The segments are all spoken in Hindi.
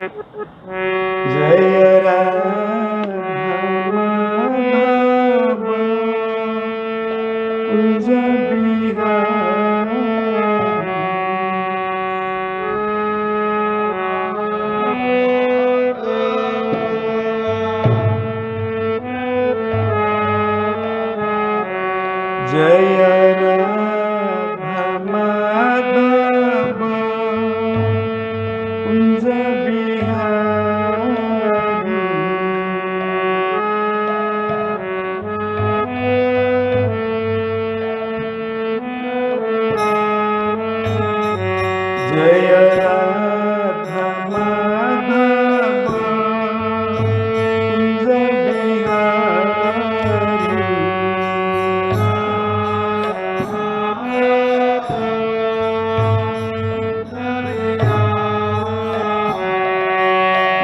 जय राधा माधव कुंज बिहारी। जय राधा माधव कुंज बिहारी। जय राधा माधव कुंज बिहारी।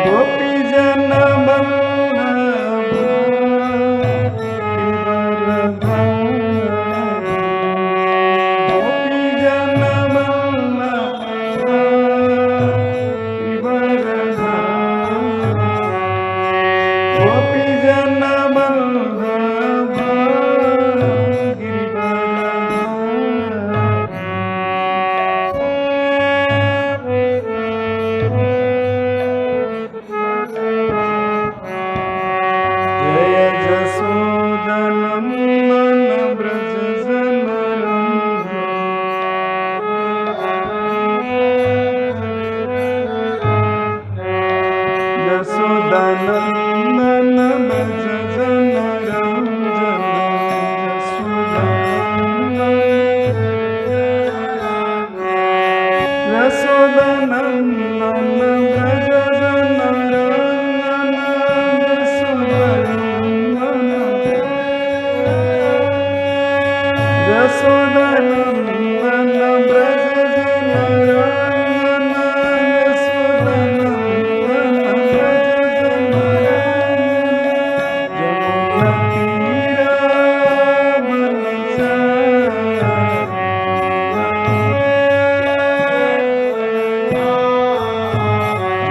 गोपी जन बल्लभ गोपी जन बल्लभ गोपी जन बल्लभ जय जसोदनंदन ब्रज यशोदानंदन ब्रज यशोदानंदन ब्रज यशोदानंदन ब्रज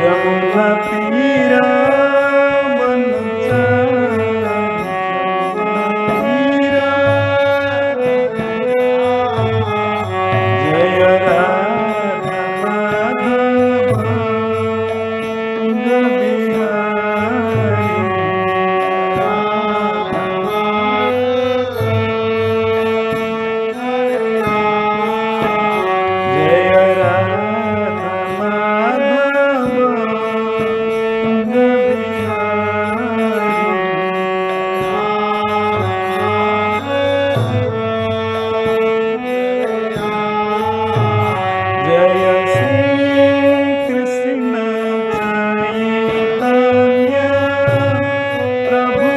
यमुना तीरा मन जय राधा माधव कुंज बिहारी। जय राधा माधव कुंज बिहारी। जय श्री कृष्ण चैतन्य प्रभु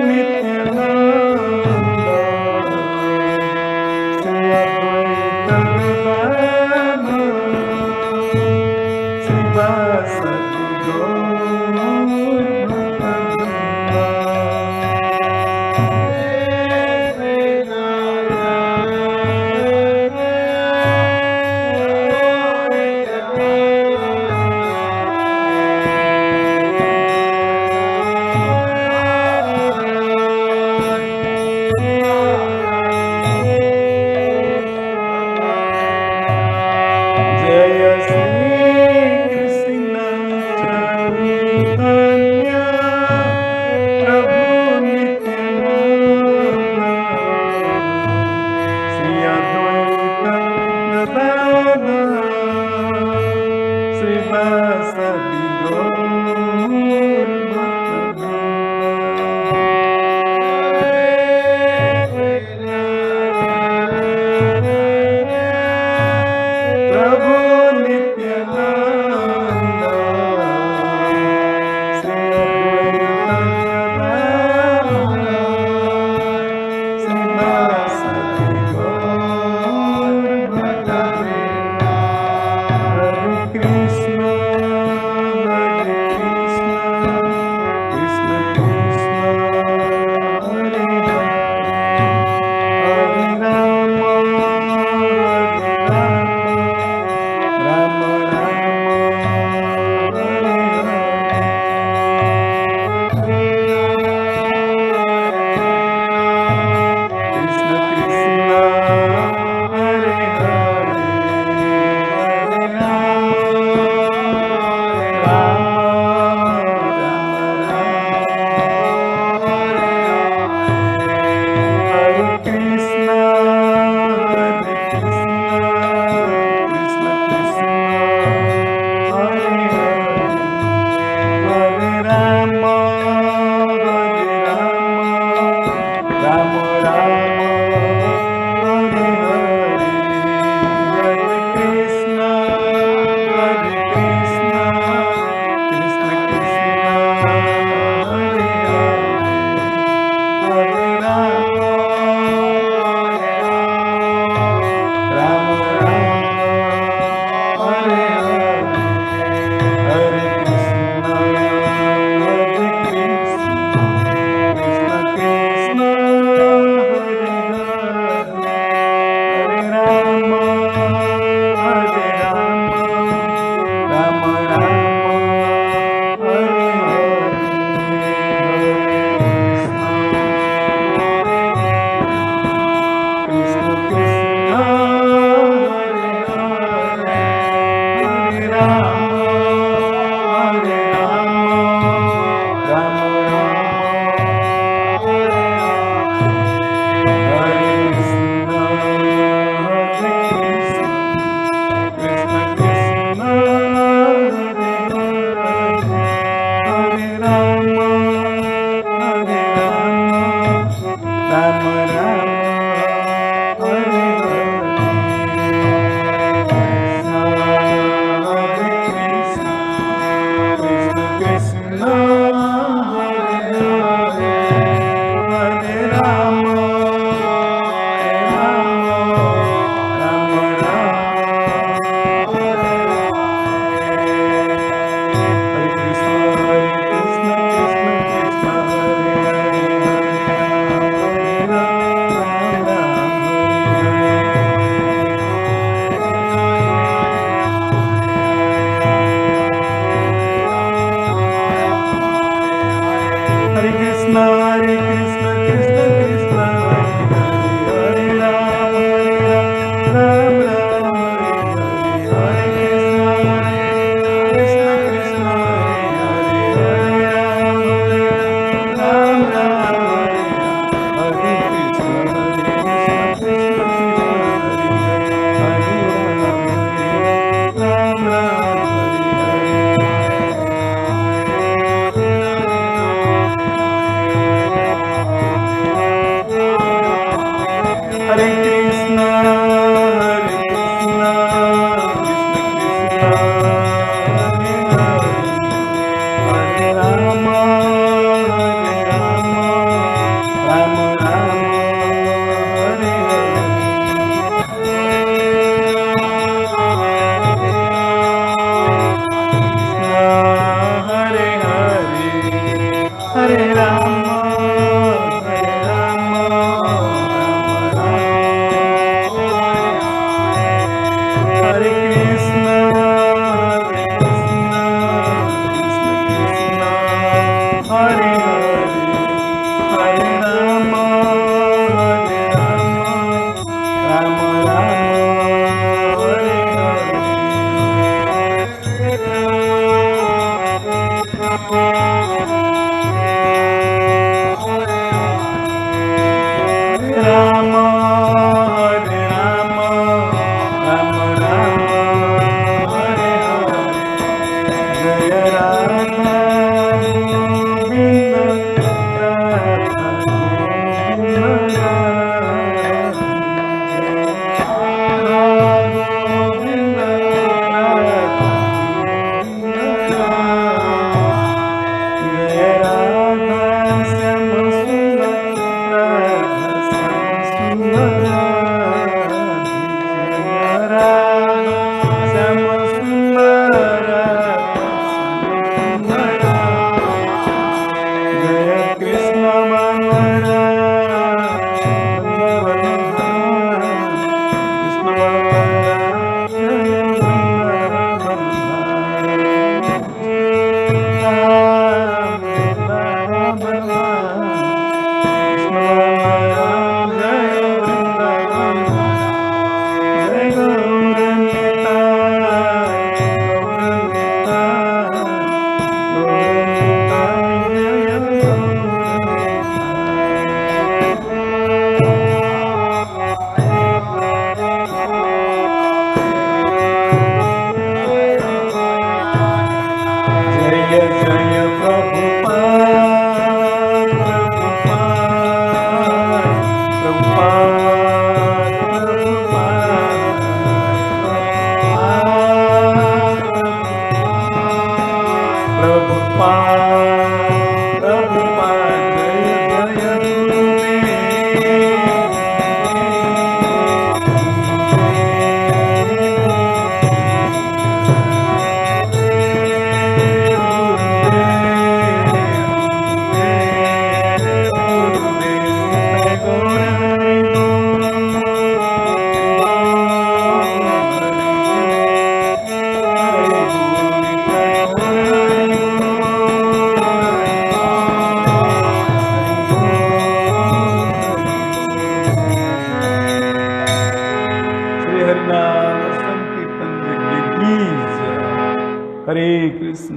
नित्यानंद श्री अद्वैत गदाधर श्रीवासदि जय श्री कृष्ण चैतन्य प्रभु नित्यानंद श्री अद्वैत गदाधर श्रीवासदि प्रभु नित्यानंद श्री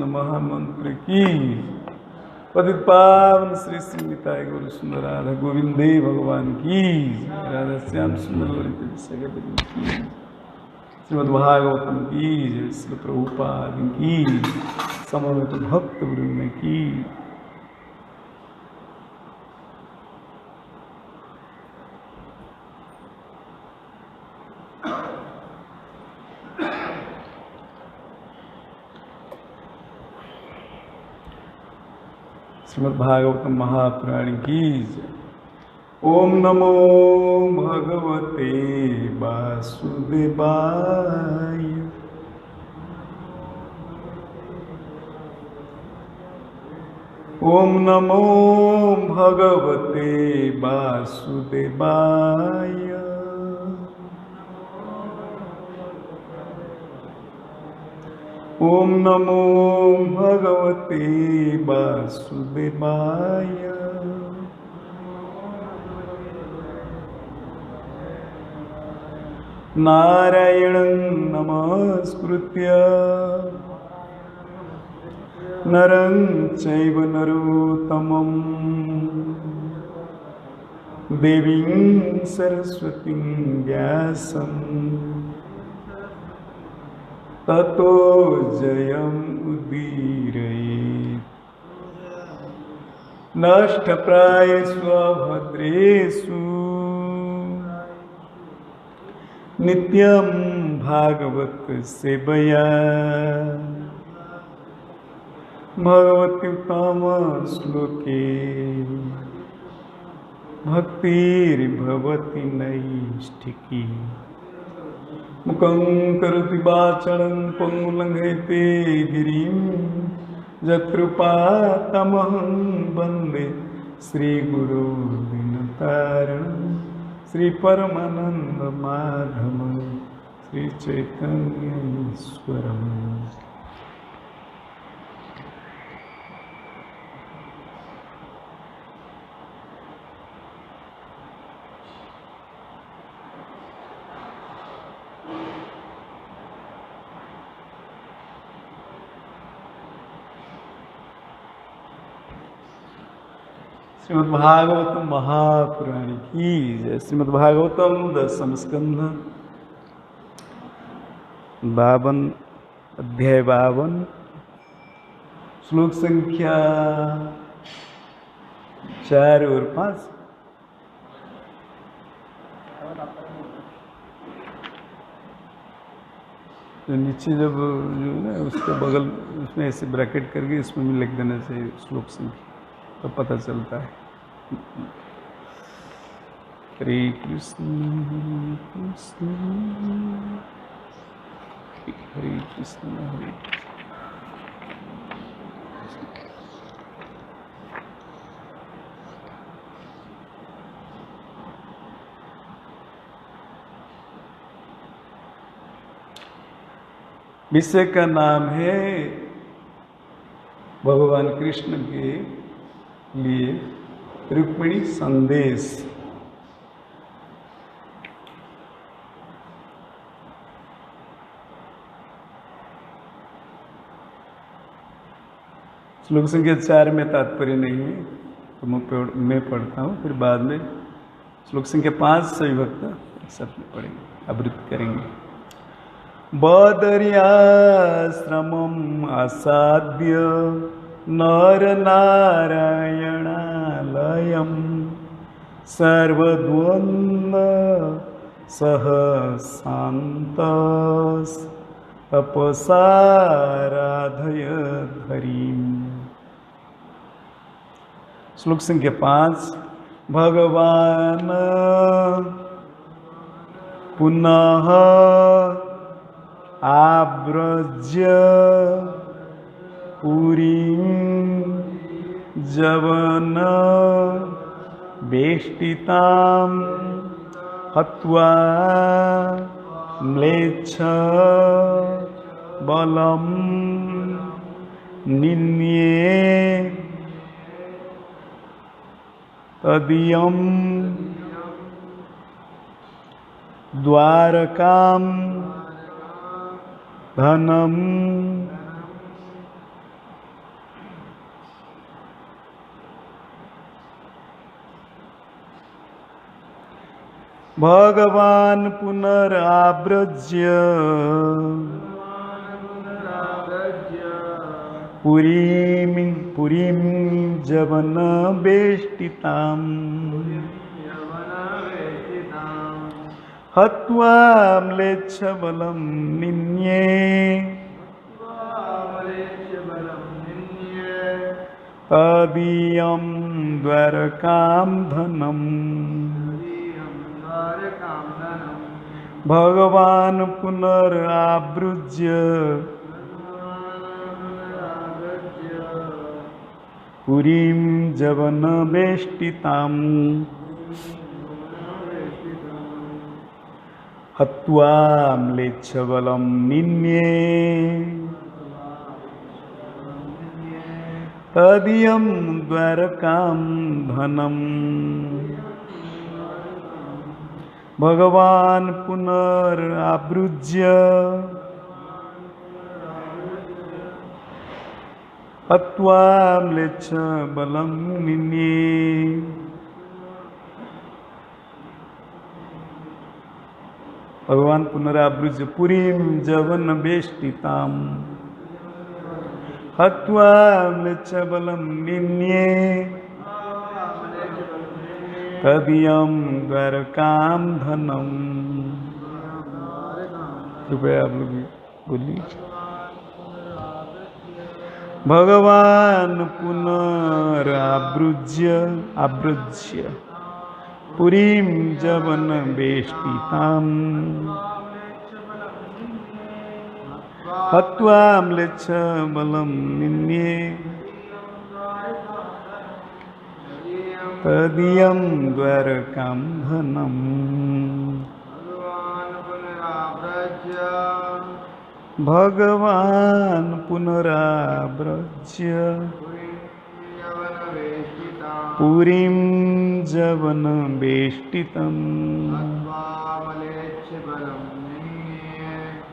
महामंत्र की पतित पावन श्री सिंहिताय गुरु सुंदर राधा गोविंदे भगवान की राधा श्याम सुंदर ललित की श्रीमद् भागवतम की श्री प्रभुपाद की समवेत भक्त वृंद की। श्रीमद् भागवतम महापुराण की जय। ओम नमो भगवते वासुदेवाय। ओम नमो भगवते वासुदेवाय। ओम नमो भगवते वासुदेवाय। नारायणं नमस्कृत्य नरं चैव नरोत्तमं देवीं सरस्वतीं व्यासं ततो जयम् उदीरयेत्। नष्टप्रायेषु भद्रेषु नित्यं भागवत सेवया भगवती उत्तम श्लोके भक्तिर्भवति नैष्ठिकी मुखं करोति वाचालं पंगुलंघयते गिरिं यत्कृपातमहं वन्दे श्रीगुरो दीनतारिणं श्रीपरमानन्दमाधवं श्रीचैतन्येश्वरम्। श्रीमद् भागवतम महापुराण की जय। श्रीमद् भागवतम 10वां स्कंध 52 अध्याय 52 श्लोक संख्या 4 और 5। जो नीचे जब जो ना उसके बगल उसमें ऐसे ब्रैकेट करके इसमें भी लिख देना चाहिए श्लोक संख्या, तो पता चलता है। हरे कृष्ण हरे कृष्ण हरे विषय का नाम है भगवान कृष्ण के लिए रुक्मिणी संदेश। श्लोक संख्या 4 में तात्पर्य नहीं है तो मैं पढ़ता हूँ, फिर बाद में श्लोक संख्या 5 से विभक्त सब में पढ़ेंगे, आवृत्ति करेंगे। बदर्याश्रमम् आसाद्य नरनारायणालयं सर्वद्वन्द्व सह शान्तस् तपसाराधयत् हरिम्। श्लोक संख्या 5। भगवान पुनः आव्रज्य पुरीं जवन वेष्टितां हत्वा म्लेच्छ बलं निन्ये तदीयं द्वारकां धनम भगवान पुनराव्रज्य पुरीं जवन वेष्टितां हत्वा म्लेच्छबलं निन्ये तदीयं द्वारकां धनम्। भगवान पुनराव्रज्य पुरीं जवन वेष्टितां हत्वा म्लेच्छबलं निन्ये तदीयं द्वारकां धनम्। भगवान पुनराव्रज्य हत्वा म्लेच्छबलं निन्ये भगवान पुनराव्रज्य पुरीं जवन वेष्टितां हत्वा म्लेच्छबलं निन्ये तदीयं द्वारकां धनम्। कृपया आप लोग बोलिए। भगवान पुनरावृज्य पुरीं जवन वेष्टिताम् हत्वा म्लेच्छ बलं निन्ये तदीयं द्वारकां धनम्। भगवान पुनराव्रज्य पुरीं जवन वेष्टितम्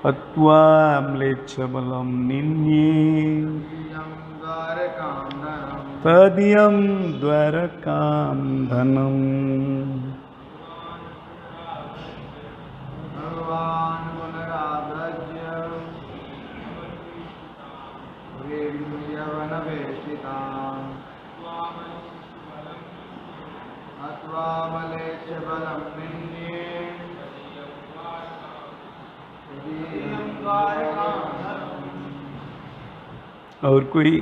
हत्वा म्लेच्छ बलं निन्ये तदीयं द्वारकां धनम्। और कोई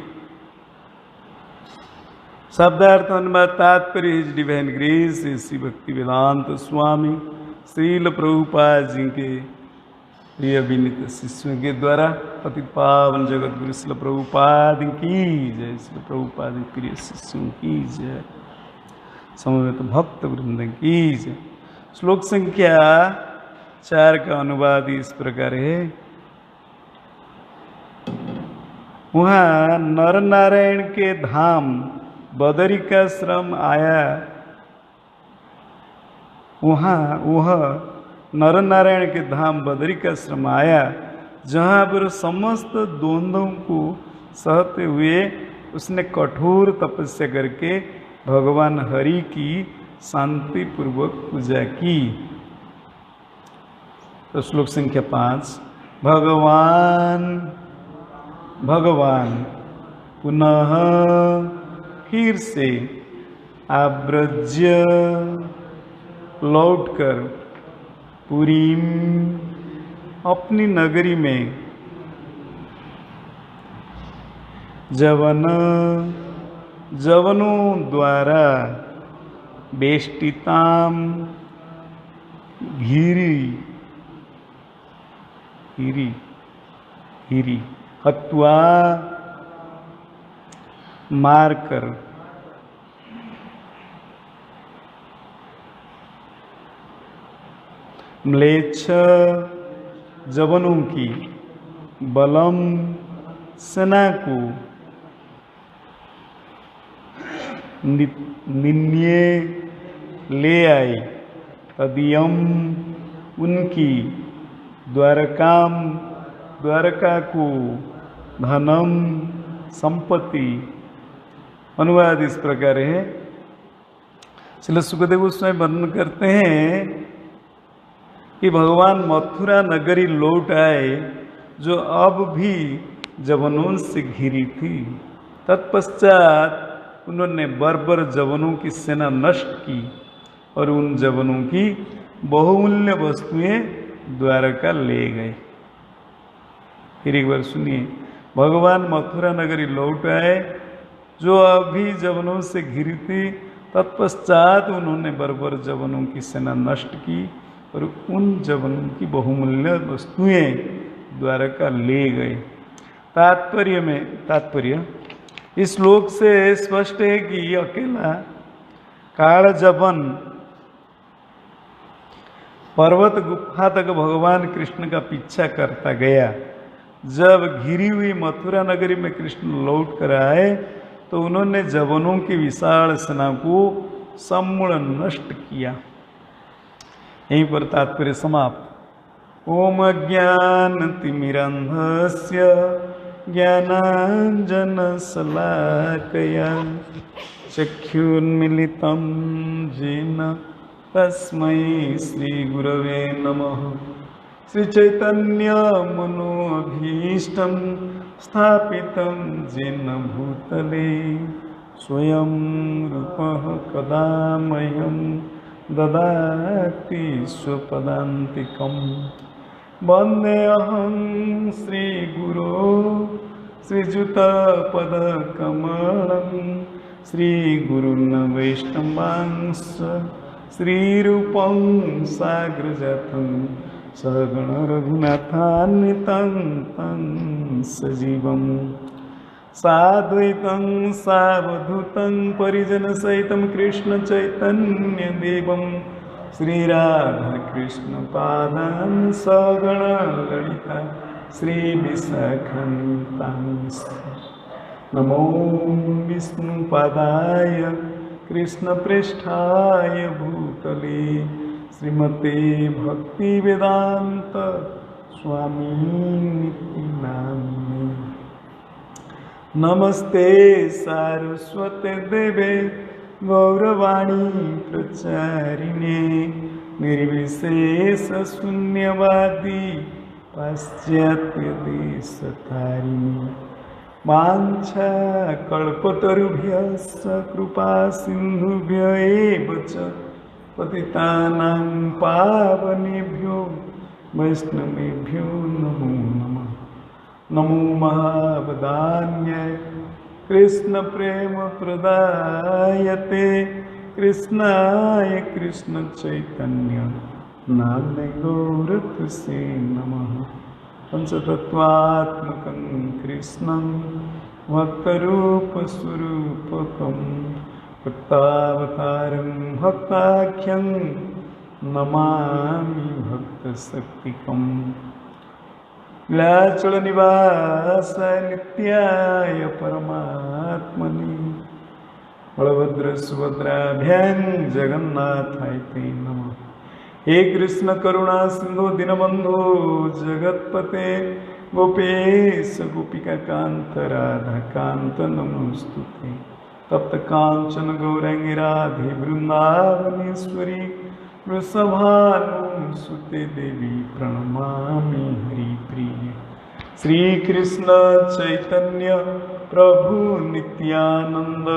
शब्दार्थ अनुवाद तात्पर्य हिज डिवाइन ग्रेस श्री भक्ति वेदांत स्वामी श्रील प्रभुपाद जी के प्रिय विनीत शिष्यों के द्वारा पतित पावन जगत गुरु श्रील प्रभुपाद की जय। श्रील प्रभुपाद प्रिय शिष्यों की जय। समवेत भक्त वृंद की जय। श्लोक संख्या 4 का अनुवाद इस प्रकार है। वहाँ नर नारायण के धाम बदरिकाश्रम आया। वह नर नारायण के धाम बदरिकाश्रम आया, जहाँ पर समस्त द्वंद्वों को सहते हुए उसने कठोर तपस्या करके भगवान हरि की शांति पूर्वक पूजा की। तो श्लोक संख्या 5 भगवान पुनः फिर से आव्रज्य लौटकर पुरीम अपनी नगरी में जवनों द्वारा बेष्टिताम घिरी हत्वा मारकर म्लेच्छ जवनों की बलम सेना को निन्ये ले आए। तदीयम उनकी द्वारका को धनम संपत्ति। अनुवाद इस प्रकार है। श्रील सुखदेव गोस्वामी वर्णन करते हैं कि भगवान मथुरा नगरी लौट आए, जो अब भी जवनों से घिरी थी। तत्पश्चात उन्होंने बर्बर जवनों की सेना नष्ट की और उन जवनों की बहुमूल्य वस्तुएं द्वारका ले गए। फिर एक बार सुनिए। भगवान मथुरा नगरी लौट आए, जो अभी जवनों से घिरी थी। तत्पश्चात उन्होंने बर्बर जवनों की सेना नष्ट की और उन जवनों की बहुमूल्य वस्तुएं द्वारका ले गए। तात्पर्य इस श्लोक से स्पष्ट है कि अकेला काल जवन पर्वत गुफा तक भगवान कृष्ण का पीछा करता गया। जब घिरी हुई मथुरा नगरी में कृष्ण लौट कर आए, तो उन्होंने जवनों की विशाल सेना को समूल नष्ट किया। यहीं पर तात्पर्य समाप्त। ओम अज्ञानतिमिरन्धस्य ज्ञानाञ्जनशलाकया चक्षुन्मीलितं येन तस्मै श्रीगुरवे नमः। श्रीचैतन्यमनोभीष्टं स्थापितं येन भूतले स्वयं रूपः कदा मह्यं ददाति स्वपदान्तिकम्। वन्देऽहं श्रीगुरो श्रीयुतपदकमलं श्रीगुरुन् वैष्णवांश्च श्रीरूपं साग्रजातं सगणरघुनाथान्वितं तं सजीवं साद्वैतं सावधूतं परिजनसहितं कृष्णचैतन्यदेवं श्रीराधाकृष्णपादान् सगणललिता श्रीविशाखान्वितांश्च नमो विष्णुपादाय कृष्णप्रेष्ठाय भूतले श्रीमते भक्तिवेदान्त स्वामिनिति नामिने नमस्ते सारस्वते देवे गौरवाणी प्रचारिणे निर्विशेषशून्यवादी पाश्चात्यदेशतारिणे वाञ्छाकल्पतरुभ्यश्च कृपासिन्धुभ्य एव च पतितानां पावनेभ्यो वैष्णवेभ्यो नमो नमः। नमो महावदान्याय कृष्णप्रेमप्रदायते कृष्णाय कृष्णचैतन्य नाम्ने गौरतुसे नमः। पंचतत्वात्मकं कृष्णं भक्तरूपस्वरूपकं भक्तावतारं भक्ताख्यं नमामि भक्तशक्तिकम् लीलाचलनिवासाय नित्याय परमात्मने बलभद्रसुभद्राभ्यां जगन्नाथाय ते नमः। हे कृष्ण करुणा सिंधु दीनबंधु जगत्पते गोपेश गोपिका कांत राधा कांत नमोस्तुते तप्त कांचन गौरांगी राधे वृंदावनेश्वरी वृषभानुसुते देवी प्रणमामि हरिप्रिय। श्री कृष्ण चैतन्य प्रभु नित्यानंद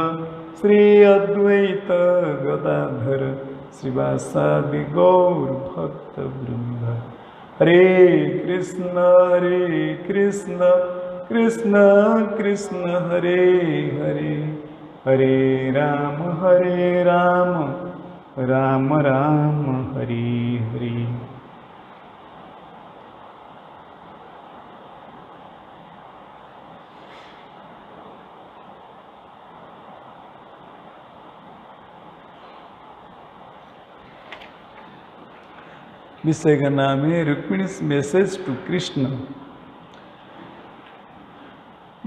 श्री अद्वैत गदाधर श्रीवासादि गौर भक्त वृंद। हरे कृष्ण कृष्ण कृष्ण हरे हरे हरे राम राम राम हरे हरे। विषय का नाम है रुक्मिणी's मैसेज टू कृष्ण।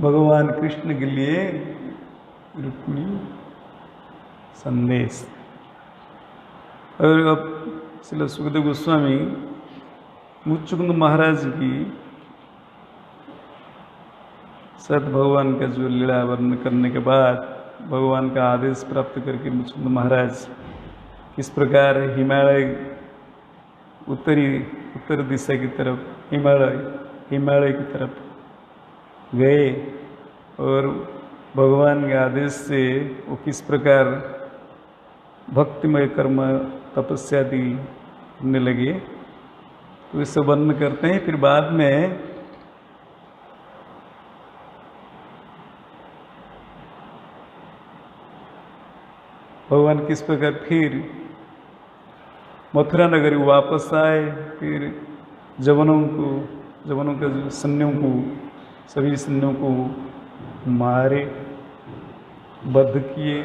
भगवान कृष्ण के लिए रुक्मिणी संदेश। और अब श्रील सुखदेव गोस्वामी मुच्चुकुंद महाराज की सत भगवान का जो लीला वर्णन करने के बाद भगवान का आदेश प्राप्त करके मुच्चुकुंद महाराज किस प्रकार उत्तर दिशा की तरफ हिमालय की तरफ गए और भगवान के आदेश से वो किस प्रकार भक्तिमय कर्म तपस्या आदि करने लगे तो इससे वर्णन करते हैं। फिर बाद में भगवान किस प्रकार फिर मथुरा नगरी वापस आए, फिर जवानों के सैन्यों को सभी सैन्यों को मारे बद्ध किए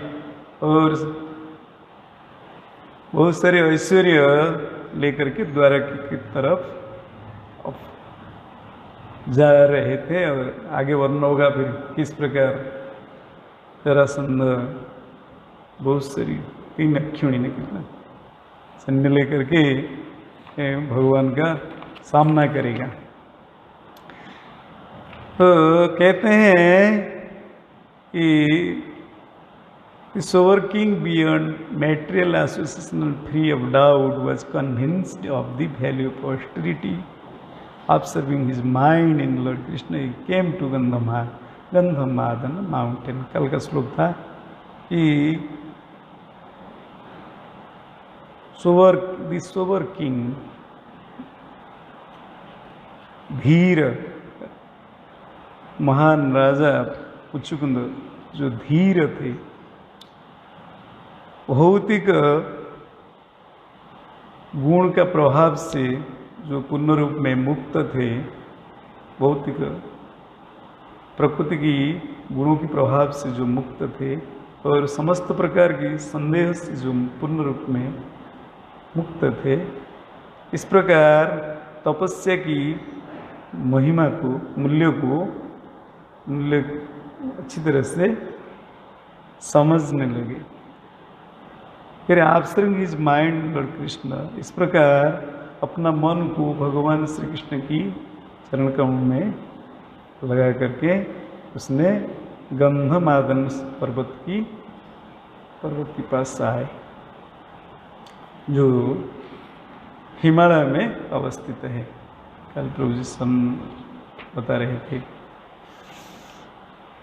और बहुत सारे ऐश्वर्य लेकर के द्वारका की तरफ जा रहे थे। और आगे वर्णन होगा फिर किस प्रकार जरासंध बहुत सारी 3 अक्षुणी ने कितना सैन्य लेकर के भगवान का सामना करेगा। तो कहते हैं कि sober king beyond material association free of doubt was convinced of the value of austerity. Observing his mind in Lord Krishna, he came to Gandhamadana mountain. कल का श्लोक था कि the sober king धीर महान राजा पुष्यकुंद जो धीर थे, भौतिक गुण का प्रभाव से जो पूर्ण रूप में मुक्त थे, भौतिक प्रकृति की गुणों के प्रभाव से जो मुक्त थे और समस्त प्रकार की संदेह से जो पूर्ण रूप में मुक्त थे, इस प्रकार तपस्या की महिमा को, मूल्य अच्छी तरह से समझने लगे। फिर आफ्टरिंग हिज माइंड लॉर्ड कृष्ण, इस प्रकार अपना मन को भगवान श्री कृष्ण की चरण कमल में लगा करके उसने गंधमादन पर्वत के पास आए, जो हिमालय में अवस्थित है। कल प्रभु जी बता रहे थे।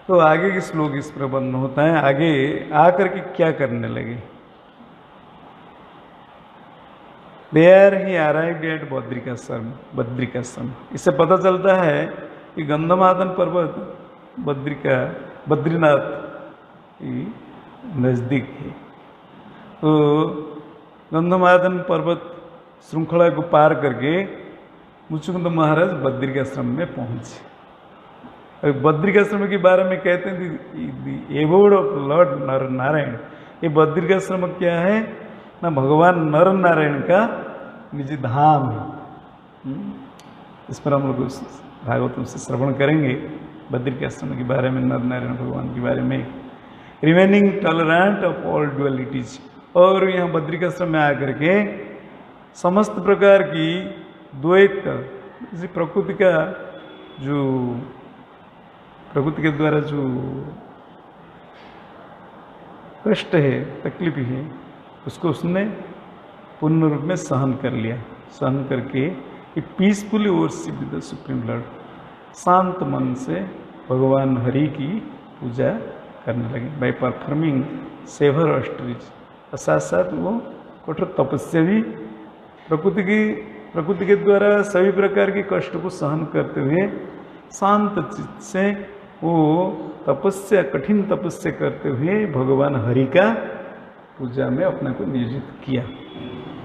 तो आगे के श्लोक इस प्रबंध होता है। आगे आकर के क्या करने लगे? There he arrived at Badrikashram. इससे पता चलता है कि गंधमादन पर्वत बद्रीनाथ की नज़दीक है। तो गंधमादन पर्वत श्रृंखला को पार करके मुचुकुंद महाराज बद्रिकाश्रम में पहुंचे। बद्रिकाश्रम के बारे में कहते हैं एबोर्ड ऑफ लॉर्ड नर नारायण। ये बद्रिकाश्रम क्या है ना, भगवान नर नारायण का निज धाम है। इस पर हम लोग भागवतम से श्रवण करेंगे बद्रिकाश्रम के बारे में, नर नारायण भगवान के बारे में। Remaining tolerant of all dualities, और यहाँ बद्रिकाश्रम में आकर के समस्त प्रकार की द्वैत, इसी प्रकृति का जो प्रकृति के द्वारा जो कष्ट है, तकलीफ है, उसको उसने पूर्ण रूप में सहन कर लिया। सहन करके peacefully worship the supreme Lord, शांत मन से भगवान हरि की पूजा करने लगे बाय परफॉर्मिंग सेवर ऑस्ट्रिच। और साथ साथ वो कठोर तपस्या भी, प्रकृति के द्वारा सभी प्रकार के कष्ट को सहन करते हुए शांत चित्त से वो तपस्या, कठिन तपस्या करते हुए भगवान हरि का पूजा में अपने को नियोजित किया।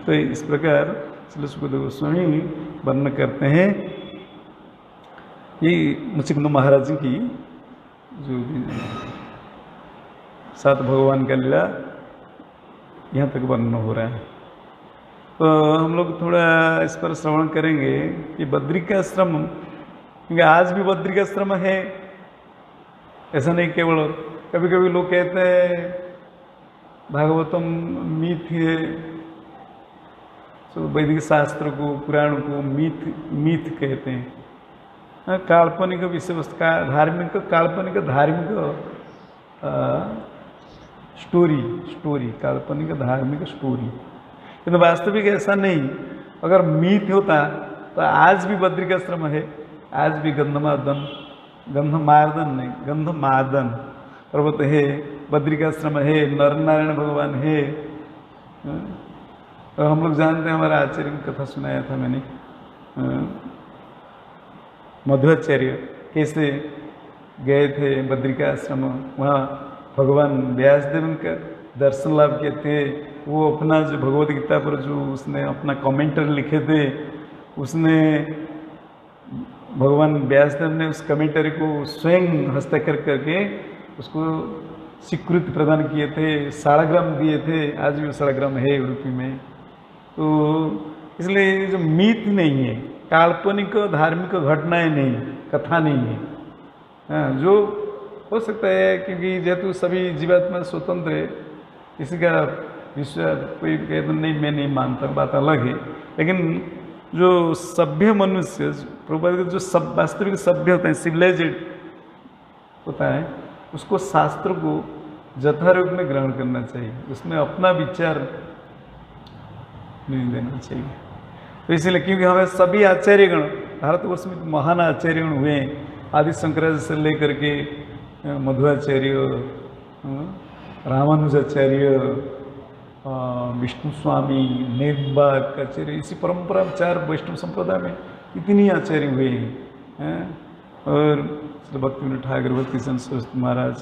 तो इस प्रकार श्री सुखदेव गोस्वामी वर्णन करते हैं। ये मुचुकुंद महाराज की जो सात भगवान का लीला यहाँ तक वर्णन हो रहा है। तो हम लोग थोड़ा इस पर श्रवण करेंगे कि बद्रिकाश्रम, क्योंकि आज भी बद्रिकाश्रम है, ऐसा नहीं। केवल कभी कभी लोग कहते हैं भागवतम मिथ है, तो वैदिक शास्त्र को, पुराण को मिथ कहते हैं। काल्पनिक विषय वस्तु का धार्मिक, काल्पनिक धार्मिक स्टोरी, काल्पनिक धार्मिक स्टोरी। किंतु वास्तविक ऐसा नहीं। अगर मिथ होता तो आज भी बद्रिकाश्रम है, आज भी गंधमादन पर्वत है, बद्रिकाश्रम है, नर नारायण भगवान है। तो हम लोग जानते हैं, हमारा आचार्य की कथा सुनाया था मैंने, मध्वाचार्य कैसे गए थे बद्रिकाश्रम, वहाँ भगवान व्यासदेव का दर्शन लाभ किए थे। वो अपना जो भगवद गीता पर जो उसने अपना कमेंटर लिखे थे, उसने भगवान व्यासदेव ने उस कमेंटरी को स्वयं हस्ताक्षर करके उसको स्वीकृति प्रदान किए थे, साड़ग्राम दिए थे। आज भी वो साड़ग्राम है उडुपी में। तो इसलिए जो मिथ नहीं है, काल्पनिक धार्मिक घटनाएं नहीं, कथा नहीं है। हाँ, जो हो सकता है, क्योंकि जेहेतु सभी जीवात्मा स्वतंत्र है, किसी का विश्वास कोई कहते नहीं, मैं नहीं मानता, बात अलग है। लेकिन जो सभ्य मनुष्य, जो सब वास्तविक सभ्य होता है, सिविलाइज्ड होता है, उसको शास्त्र को यथारूप में ग्रहण करना चाहिए, उसमें अपना विचार नहीं देना चाहिए। तो इसलिए क्योंकि हमें सभी आचार्यगण, भारतवर्ष में महान आचार्यगण हुए, आदि शंकराचार्य से लेकर के मध्वाचार्य, रामानुजाचार्य, विष्णु स्वामी, नेकबाग आचार्य, इसी परंपरा 4 वैष्णव संप्रदाय में इतनी आचार्य हुए हैं। और श्री भक्ति ठाकुर भक्ति संत सरस्वती महाराज,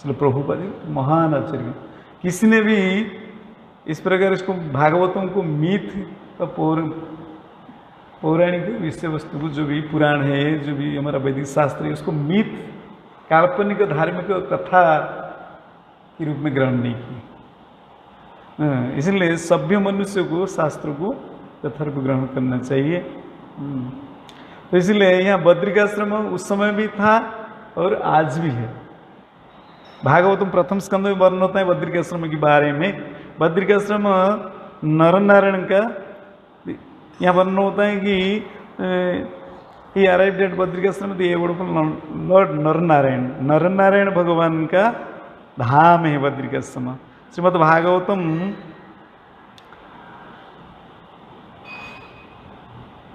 श्री प्रभुपाद जी महान आचार्य। किसी ने भी इस प्रकार इसको भागवतों को मिथ का पौराणिक विषय वस्तु को, जो भी पुराण है, जो भी हमारा वैदिक शास्त्र है, उसको मिथ, काल्पनिक धार्मिक कथा के रूप में ग्रहण नहीं की। इसलिए सभ्य मनुष्य को शास्त्र को यथार्थ ग्रहण करना चाहिए। तो इसलिए यहाँ बद्रिकाश्रम उस समय भी था और आज भी है। भागवतम प्रथम स्कंद में वर्णन होता है बद्रिकाश्रम के बारे में। बद्रिकाश्रम नर नारायण का यहाँ वर्णन होता है कि ही अराइव्ड एट बद्रिकाश्रम लॉर्ड नर नारायण भगवान का धाम है बद्रिकाश्रम। श्रीमद् भागवतम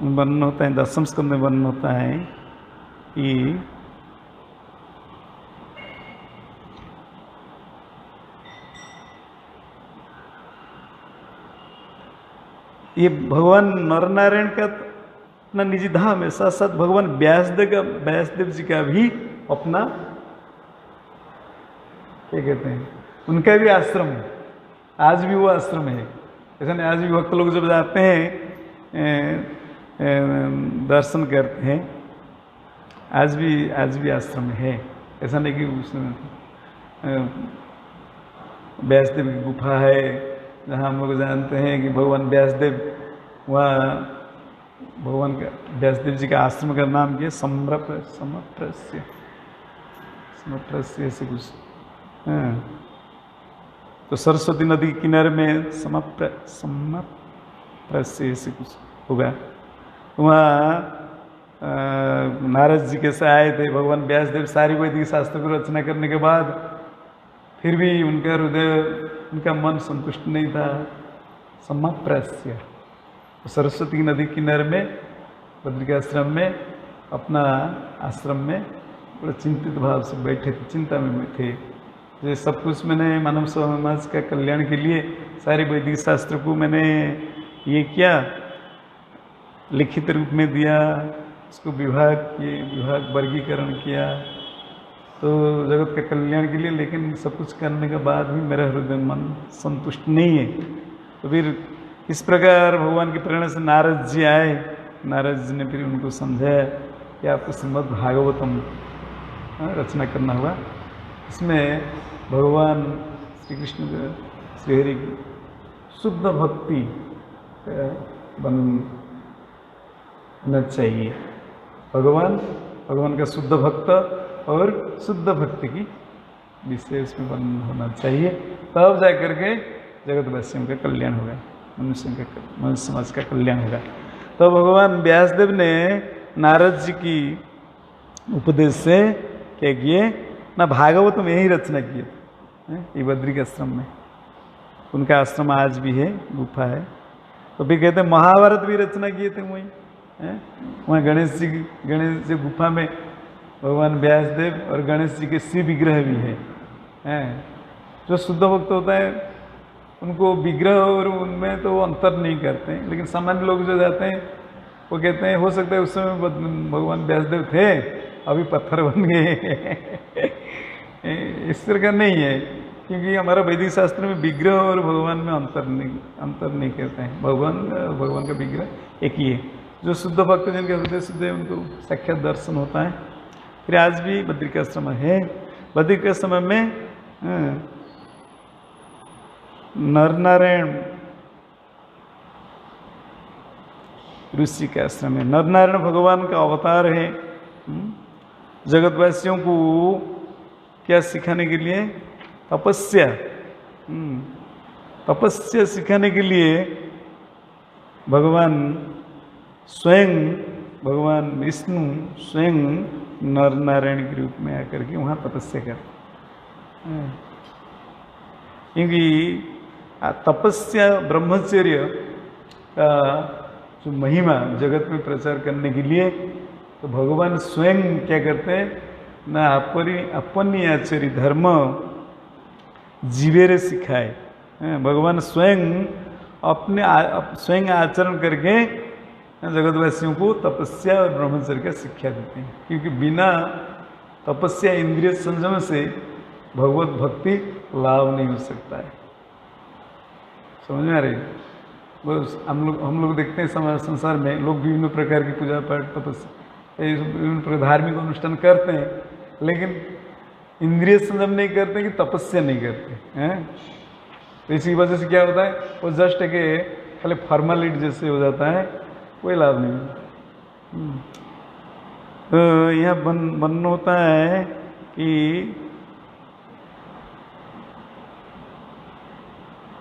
वर्णन होता है, दसम स्कंद में वर्णन होता है कि ये भगवान नर नारायण का अपना निजी धाम है, साथ साथ भगवान व्यासदेव जी का भी अपना क्या कहते हैं, उनका भी आश्रम है। आज भी वो आश्रम है। ऐसा नहीं, आज भी भक्त लोग जब जाते हैं दर्शन करते हैं, आज भी आश्रम है। ऐसा नहीं कि उसमें व्यासदेव की गुफा है जहाँ हम लोग जानते हैं कि भगवान व्यासदेव, वहाँ भगवान का व्यासदेव जी का आश्रम का नाम क्या है, समप्रस्य ऐसे कुछ। तो सरस्वती नदी के किनारे में समप्रस्य ऐसे कुछ होगा। वहाँ नारद जी कैसे आए थे, भगवान व्यासदेव सारी वैदिक शास्त्र को रचना करने के बाद फिर भी उनका हृदय, उनका मन संतुष्ट नहीं था। समप्रस्य, सरस्वती नदी किनारे में बद्रिकाश्रम में अपना आश्रम में बड़े चिंतित भाव से बैठे थे, चिंता में थे। ये सब कुछ मैंने मानव समाज का कल्याण के लिए सारे वैदिक शास्त्र को मैंने ये किया, लिखित रूप में दिया, उसको विभाग वर्गीकरण किया, तो जगत के कल्याण के लिए। लेकिन सब कुछ करने के बाद भी मेरा हृदय मन संतुष्ट नहीं है। तो फिर इस प्रकार भगवान की प्रेरणा से नारद जी आए। नारद जी ने फिर उनको समझाया कि आपको श्रीमद् भागवतम रचना करना होगा। इसमें भगवान श्री कृष्ण श्रीहरि की शुद्ध भक्ति बनना चाहिए। भगवान का शुद्ध भक्त और शुद्ध भक्ति की विषय उसमें वर्णन होना चाहिए, तब जाकर के जगतवासियों का कल्याण होगा, मनुष्य समाज का कल्याण होगा। तो भगवान व्यासदेव ने नारद जी की उपदेश से क्या किए ना, भागवत में यही रचना किए थे बद्रिकाश्रम में। उनका आश्रम आज भी है, गुफा है। तो फिर कहते हैं महाभारत भी रचना किए थे वहीं। वहाँ गणेश जी गुफा में भगवान व्यासदेव और गणेश जी के शिव विग्रह भी है। जो शुद्ध भक्त होता है उनको विग्रह और उनमें तो अंतर नहीं करते हैं, लेकिन सामान्य लोग जो जाते हैं वो कहते हैं हो सकता है उस समय भगवान व्यासदेव थे, अभी पत्थर बन गए। इस तरह का नहीं है, क्योंकि हमारा वैदिक शास्त्र में विग्रह और भगवान में अंतर नहीं करते हैं। भगवान का विग्रह एक ही है। जो शुद्ध भक्त जिनके हृदय शुद्ध है उनको साक्षात दर्शन होता है। फिर आज भी बद्रिकाश्रम है। बद्रिकाश्रम में नर नारायण ऋषि का आश्रम है। नर नारायण भगवान का अवतार है। जगतवासियों को क्या सिखाने के लिए? तपस्या सिखाने के लिए भगवान विष्णु स्वयं नर नारायण के रूप में आकर के वहाँ तपस्या कर, क्योंकि तपस्या ब्रह्मचर्य का जो महिमा जगत में प्रचार करने के लिए तो भगवान स्वयं क्या करते हैं ना, अपनी आचरी धर्म जीवेरे सिखाए। भगवान स्वयं स्वयं आचरण करके जगतवासियों को तपस्या और ब्रह्मचर्य का शिक्षा देते हैं, क्योंकि बिना तपस्या इंद्रिय संयम से भगवत भक्ति लाभ नहीं हो सकता है। समझ में आ रही? बस हम लोग देखते हैं समाज संसार में लोग विभिन्न प्रकार की पूजा पाठ तपस्या विभिन्न प्रकार धार्मिक अनुष्ठान करते हैं, लेकिन इंद्रिय संयम नहीं करते कि तपस्या नहीं करते हैं। तो इसी वजह से क्या होता है, वो जस्ट के खाली फॉर्मेलिटी जैसे हो जाता है, कोई लाभ नहीं। तो यह वर्णन होता है कि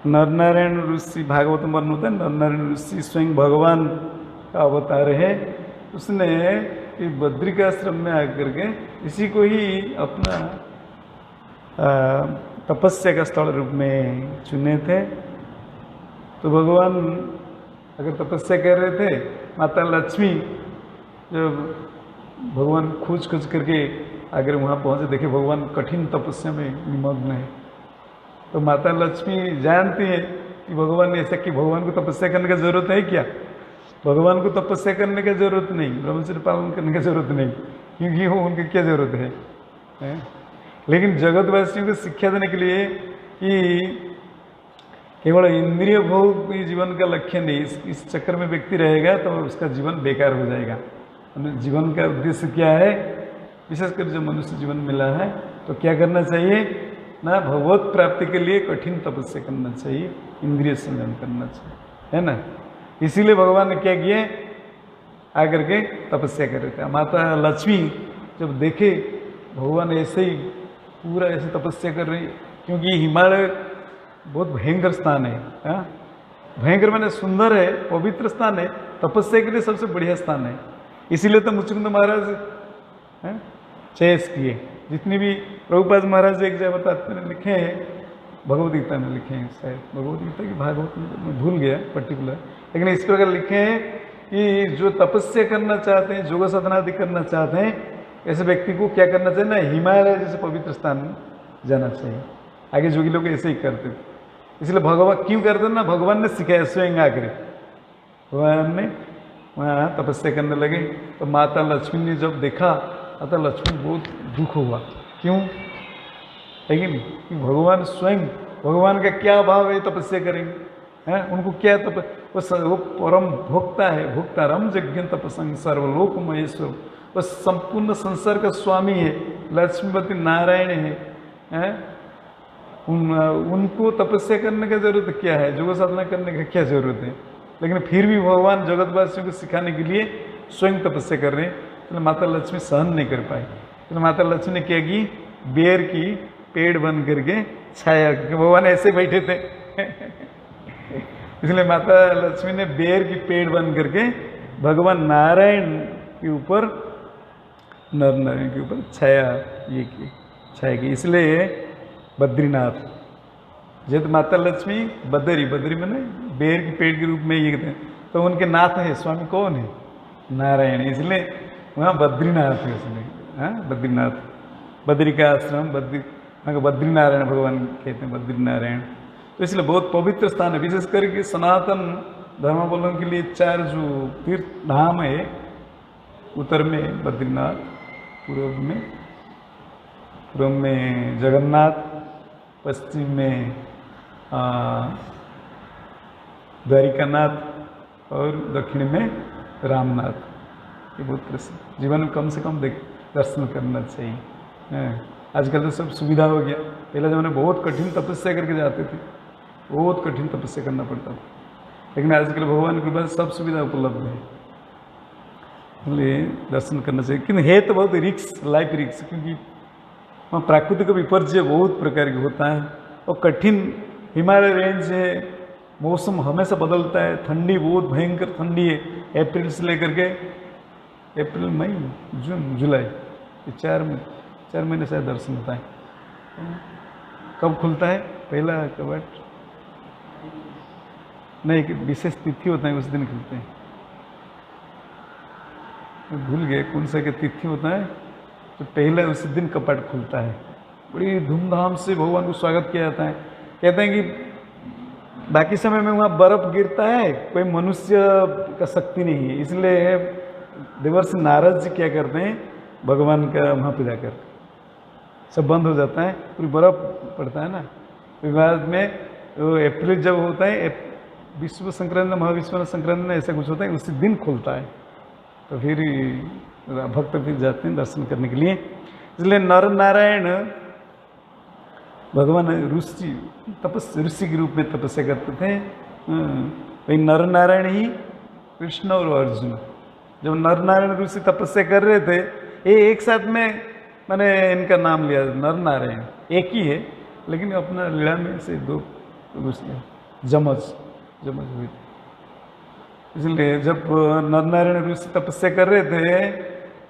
नरनारायण ऋषि, भागवत में वर्णन होता है, नरनारायण ऋषि स्वयं भगवान का अवतार है। उसने बद्रिकाश्रम में आकर के इसी को ही अपना तपस्या का स्थल रूप में चुने थे। तो भगवान अगर तपस्या कर रहे थे, माता लक्ष्मी जब भगवान खोज करके अगर वहाँ पहुँचे, देखे भगवान कठिन तपस्या में निमग्न है, तो माता लक्ष्मी जानती है कि भगवान ने ऐसा कि भगवान को तपस्या करने की जरूरत है क्या? भगवान को तपस्या करने की जरूरत नहीं, ब्रह्मचर्य पालन करने की जरूरत नहीं, क्योंकि वो उनकी क्या जरूरत है? लेकिन जगतवासियों को शिक्षा देने के लिए कि केवल इंद्रिय भोग ही जीवन का लक्ष्य नहीं, इस चक्कर में व्यक्ति रहेगा तो उसका जीवन बेकार हो जाएगा। जीवन का उद्देश्य क्या है? विशेषकर जो मनुष्य जीवन मिला है तो क्या करना चाहिए ना, भगवत प्राप्ति के लिए कठिन तपस्या करना चाहिए, इंद्रिय संयम करना चाहिए, है ना। इसीलिए भगवान ने क्या किए, आकर के तपस्या कर रहे थे। माता लक्ष्मी जब देखे भगवान ऐसे ही पूरा ऐसे तपस्या कर रही, क्योंकि हिमालय बहुत भयंकर स्थान है, भयंकर मैंने सुंदर है, पवित्र स्थान है, तपस्या के लिए सबसे बढ़िया स्थान है। इसीलिए तो मुचुकुंद महाराज चेस किए। जितनी भी प्रभुपाद महाराज एक जगह बताते हैं, लिखे हैं भगवद गीता में, लिखे हैं शायद भगवद गीता की भागवत में, भूल गया पर्टिकुलर, लेकिन इस प्रकार लिखे हैं कि जो तपस्या करना चाहते हैं, योग साधना आदि करना चाहते हैं, ऐसे व्यक्ति को क्या करना चाहिए ना, हिमालय जैसे पवित्र स्थान में जाना चाहिए। आगे जोगी लोग ऐसे ही करते थे। इसलिए भगवान क्यों करते ना, भगवान ने सिखाया स्वयं आकर, भगवान ने वहाँ तपस्या करने लगे। तो माता लक्ष्मी ने जब देखा, माता लक्ष्मी बहुत दुख हुआ। क्यों? लेकिन भगवान स्वयं, भगवान का क्या भाव है तपस्या करेंगे, हैं? उनको क्या वो परम भोक्ता है, भोक्ता रम यज्ञ तपसंग सर्वलोक महेश्वर, वो संपूर्ण संसार का स्वामी है, लक्ष्मीपति नारायण है, उनको तपस्या करने का जरूरत क्या है, योग साधना करने का क्या जरूरत है? लेकिन फिर भी भगवान जगतवासियों को सिखाने के लिए स्वयं तपस्या कर रहे हैं। इसलिए माता लक्ष्मी सहन नहीं कर पाई। इसलिए माता लक्ष्मी ने क्या की, बेर की पेड़ बन करके छाया, भगवान ऐसे बैठे थे इसलिए माता लक्ष्मी ने बेर की पेड़ बन करके भगवान नारायण के ऊपर, नर नारायण के ऊपर छाया ये की, छाया की। इसलिए बद्रीनाथ, जब माता लक्ष्मी बद्री मैंने बेर के पेड़ के रूप में ये कहते हैं, तो उनके नाथ है, स्वामी कौन है? नारायण। इसलिए वहाँ बद्रीनाथ है, इसलिए बद्रीनाथ, बद्री का आश्रम, बद्री नारायण भगवान कहते हैं, बद्री नारायण। तो इसलिए बहुत पवित्र स्थान है। विशेष करके सनातन धर्मावलंबन के लिए 4 जो तीर्थ धाम है, उत्तर में बद्रीनाथ, पूर्व में जगन्नाथ, पश्चिम में द्वारिकानाथ और दक्षिण में रामनाथ। ये बहुत प्रसिद्ध, जीवन में कम से कम दर्शन करना चाहिए। आजकल तो सब सुविधा हो गया, पहले ज़माने बहुत कठिन तपस्या करके जाते थे, बहुत कठिन तपस्या करना पड़ता था, लेकिन आजकल भगवान के पास सब सुविधा उपलब्ध है, इसलिए दर्शन करना चाहिए। लेकिन है तो बहुत रिक्स, लाइफ रिक्स, क्योंकि वहाँ प्राकृतिक विपर्य बहुत प्रकार के होता है और कठिन हिमालय रेंज है, मौसम हमेशा बदलता है, ठंडी बहुत भयंकर ठंडी है, अप्रैल से लेकर के अप्रैल, मई, जून, जुलाई, ये 4 महीने शायद दर्शन होता है। कब खुलता है पहला कवाट? नहीं, कि विशेष तिथि होता है, उस दिन खुलते हैं, भूल गए कौन सा के तिथि होता है, तो पहले उसी दिन कपाट खुलता है। बड़ी धूमधाम से भगवान को स्वागत किया जाता है। कहते हैं कि बाकी समय में वहाँ बर्फ गिरता है, कोई मनुष्य का शक्ति नहीं है, इसलिए देवर्षि नारद जी क्या करते हैं, भगवान का वहाँ पूजा करते हैं, सब बंद हो जाता है, पूरी बर्फ पड़ता है ना। विवाद में अप्रैल जब होता है, विश्व संक्रांति महाविश्व संक्रांति में ऐसा कुछ होता है, उसी दिन खुलता है, तो फिर भक्त फिर जाते हैं दर्शन करने के लिए। इसलिए नर नारायण भगवान ऋषि के रूप में तपस्या करते थे। वही नर नारायण ही कृष्ण और अर्जुन, जब नर नारायण ऋषि तपस्या कर रहे थे, ये एक साथ में मैंने इनका नाम लिया नर नारायण, एक ही है, लेकिन अपना लीला में से दो जमज हुई थी। इसलिए जब नर नारायण ऋषि तपस्या कर रहे थे,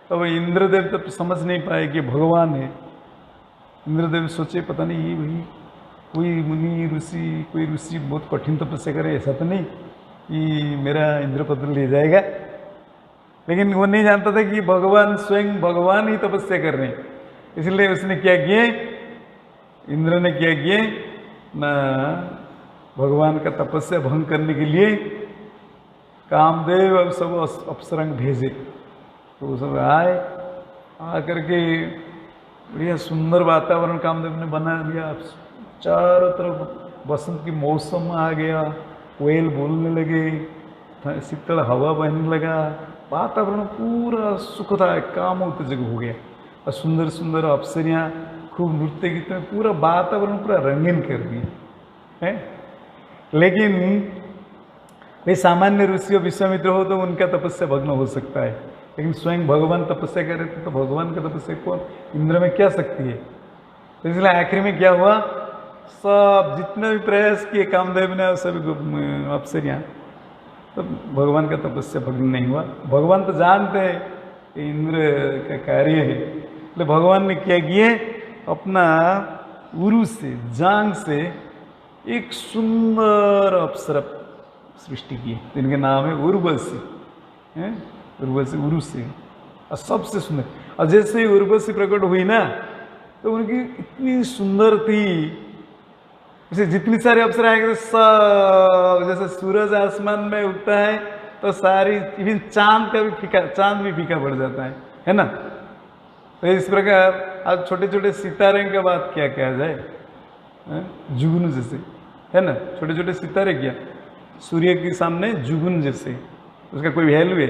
तो इंद्रदेव तब तो समझ नहीं पाए कि भगवान है। इंद्रदेव सोचे पता नहीं ये वही कोई मुनि ऋषि, कोई ऋषि बहुत कठिन तपस्या करे, ऐसा तो नहीं कि मेरा इंद्रपद ले जाएगा। लेकिन वो नहीं जानता था कि भगवान स्वयं भगवान ही तपस्या कर रहे हैं। इसलिए उसने क्या किए, इंद्र ने क्या किए ना, भगवान का तपस्या भंग करने के लिए कामदेव और सब अप्सरंग भेजे। तो वो सब आए, आकर के बढ़िया सुंदर वातावरण कामदेव ने बना दिया, चारों तरफ बसंत की मौसम आ गया, कोयल बोलने लगे, शीतल हवा बहने लगा, वातावरण पूरा सुखदायक काम उत्तेजक हो गया, और सुंदर सुंदर अप्सरियाँ खूब नृत्य गीत में पूरा वातावरण पूरा रंगीन कर दिया है। लेकिन वे सामान्य ऋषि और विश्वामित्र हो तो उनका तपस्या भग्न हो सकता है, लेकिन स्वयं भगवान तपस्या कर रहे थे, तो भगवान का तपस्या कौन, इंद्र में क्या शक्ति है। तो इसलिए आखिर में क्या हुआ, सब जितने भी प्रयास किए कामदेव ने सभी अप्सरियाँ, तो भगवान का तपस्या भग्न नहीं हुआ। भगवान तो जानते हैं कि इंद्र का कार्य है, इसलिए भगवान ने क्या किए, अपना उरु से, जांग से एक सुंदर अप्सरा सृष्टि की, जिनके नाम है उर्वशी, उर्वशी उरु से, और सबसे सुंदर। और जैसे ही उर्वशी प्रकट हुई ना, तो उनकी इतनी सुंदर थी, जैसे जितनी सारी अप्सरा है सब, जैसे सूरज आसमान में उगता है तो सारी, इवन चांद का भी फीका, चांद भी फीका पड़ जाता है ना। तो इस प्रकार आज छोटे छोटे सितारे का बात क्या कहा जाए, जुगनू जैसे है ना, छोटे छोटे सितारे क्या, सूर्य के सामने जुगनू जैसे, उसका कोई वैल्यू है।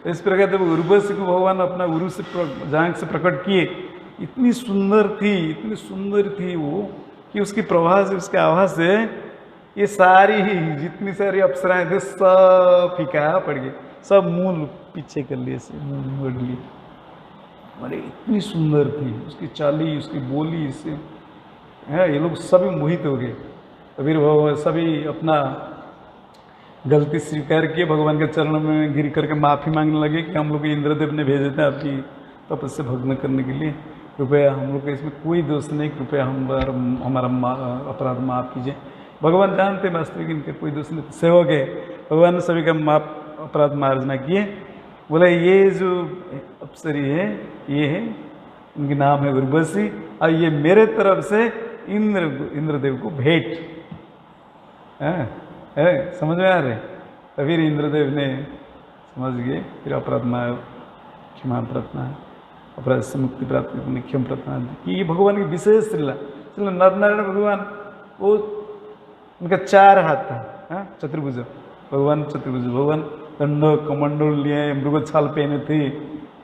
तो इस प्रकार जब उर्वशी को भगवान अपना उरु से जांग से प्रकट किए, इतनी सुंदर थी, इतनी सुंदर थी वो, कि उसकी प्रभा से, उसके आवाज से ये सारी जितनी सारी अप्सराएं थे सब फीका पड़ गए, सब मुंह पीछे कर लिए, से मुंह मोड़ लिए। अरे इतनी सुंदर थी उसकी चाली, उसकी बोली से है, ये लोग सभी मोहित हो गए। तो फिर वो सभी अपना गलती स्वीकार किए, भगवान के चरणों में गिर करके माफ़ी मांगने लगे कि हम लोग इंद्रदेव ने भेजे थे आपकी तपस्या भग्न करने के लिए, कृपया हम लोग का इसमें कोई दोष नहीं, कृपया हमारा अपराध माफ़ कीजिए। भगवान जानते वास्तविक इनके कोई दोष नहीं, सेवक है, भगवान ने सभी का अपराध मार्जना किए। बोले ये जो अप्सरी है, ये है, इनके नाम है उर्वशी, और ये मेरे तरफ से इंद्रदेव को भेंट है, समझ में आ रहे। तो फिर इंद्रदेव ने समझ गए, फिर अपराध क्षमा प्रार्थना, अपराध से मुक्ति प्राप्त करने क्षम प्रार्थना कि ये भगवान की विशेष लीला। चलो नर नारायण भगवान, वो उनका 4 हाथ था, चतुर्भुज भगवान, चतुर्भुज भगवान, दंड कमंडल लिए, मृग छाल पहने थे,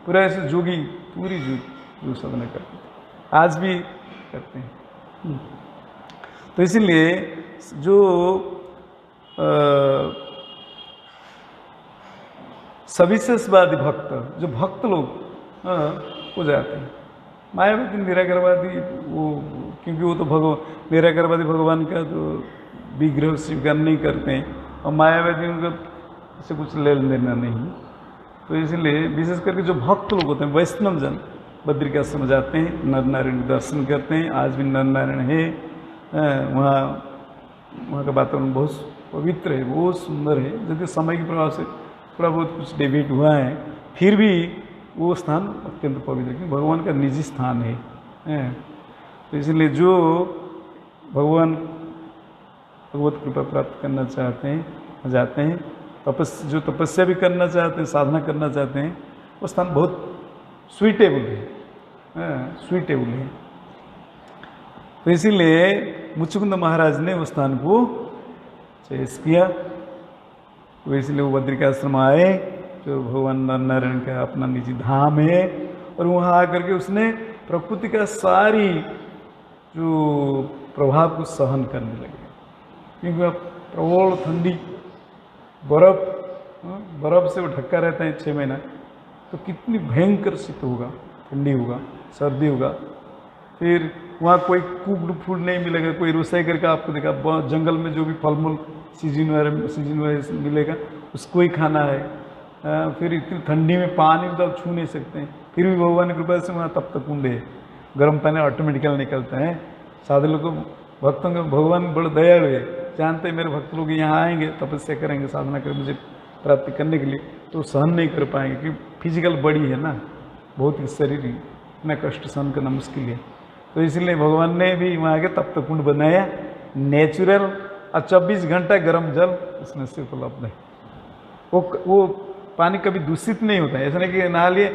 पूरा ऐसे जोगी, पूरी जो साधना करते थे, आज भी करते हैं। तो इसीलिए जो सविशेषवादी भक्त, जो भक्त लोग हो जाते हैं, मायावादी निराकरवादी, वो क्योंकि वो तो निराकरवादी भगवान का तो विग्रह स्वीकार नहीं करते हैं, और मायावादियों का इससे कुछ लेन देना नहीं। तो इसलिए विशेष करके जो भक्त लोग होते हैं, वैष्णव जन, बद्रिकाश्रम जाते हैं, नर नारायण दर्शन करते हैं। आज भी नर नारायण है, वहाँ का वातावरण बहुत पवित्र है, बहुत सुंदर है। यदि समय के प्रभाव से थोड़ा बहुत कुछ डेविएट हुआ है, फिर भी वो स्थान अत्यंत पवित्र है, भगवान का निजी स्थान है। तो इसलिए जो भगवान भगवत कृपा प्राप्त करना चाहते हैं जाते हैं, जो तपस्या भी करना चाहते हैं, साधना करना चाहते हैं, वो स्थान बहुत स्वीटेबल है, स्वीटेबल है। तो इसीलिए मुचुकुंद महाराज ने उस स्थान को चॉइस किया। तो इसलिए वो बद्रिकाश्रम आए, जो भगवान नारायण का अपना निजी धाम है, और वहाँ आकर के उसने प्रकृति का सारी जो प्रभाव को सहन करने लगे, क्योंकि अब प्रबल ठंडी, बर्फ से वो ढका रहता है 6 महीना, तो कितनी भयंकर शीत होगा, ठंडी होगा, सर्दी होगा। फिर वहाँ कोई कुक्ड फूड नहीं मिलेगा, कोई रोसाई करके आपको देखा, जंगल में जो भी फल मूल सीजन वाइज मिलेगा उसको ही खाना है। फिर इतनी ठंडी में पानी तो आप छू नहीं सकते हैं, फिर भी भगवान की कृपा से वहाँ तप कुंड है, गर्म पानी ऑटोमेटिकल निकलता है। साधु लोगों भक्तों का भगवान बड़े दयालु है, जानते हैं मेरे भक्त लोग यहाँ आएंगे, तपस्या करेंगे, साधना करेंगे मुझे प्राप्ति करने के लिए, तो सहन नहीं कर पाएंगे, क्योंकि फिजिकल बॉडी है ना, बहुत ही शरीर इतना कष्ट सहन करना मुश्किल है। तो इसलिए भगवान ने भी वहाँ आके तप्त कुंड बनाया, नेचुरल, और 24 घंटा गर्म जल उसमें से उपलब्ध है। वो पानी कभी दूषित नहीं होता है, ऐसा नहीं कि नहा लिए,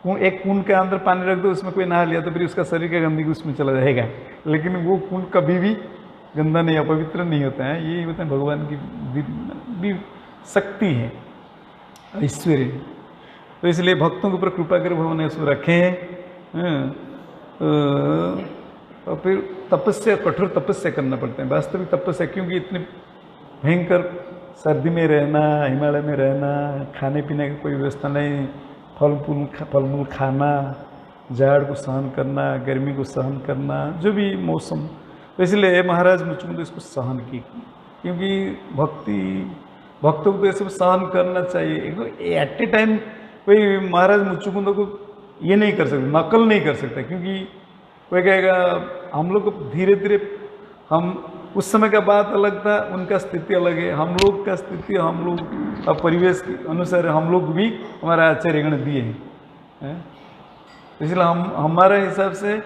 एक कुंड के अंदर पानी रख दो, उसमें कोई नहा लिया तो फिर उसका शरीर का गंदगी उसमें चला जाएगा, लेकिन वो कुंड कभी भी गंदा नहीं, अपवित्र नहीं होता है। ये होता है भगवान की भी शक्ति है, ऐश्वर्य। तो इसलिए भक्तों के ऊपर कृपा कर भगवान ने उसमें रखे हैं। और फिर तपस्या, कठोर तपस्या करना पड़ता है, वास्तविक तपस्या, क्योंकि इतनी भयंकर सर्दी में रहना, हिमालय में रहना, खाने पीने की कोई व्यवस्था नहीं, फल मूल खाना, जाड़ को सहन करना, गर्मी को सहन करना, जो भी मौसम। तो इसलिए महाराज मुचुकुंद इसको सहन की, क्योंकि भक्तों को तो ये सब सहन करना चाहिए। एट ए टाइम कोई महाराज मुचुकुंद को ये नहीं कर सकता, नकल नहीं कर सकता, क्योंकि कोई कहेगा हम लोग धीरे धीरे, हम उस समय का बात अलग था, उनका स्थिति अलग है, हम लोग का स्थिति, हम लोग परिवेश के अनुसार हम लोग भी हमारा आचार्यगण दिए हैं। इसलिए हमारे हिसाब से,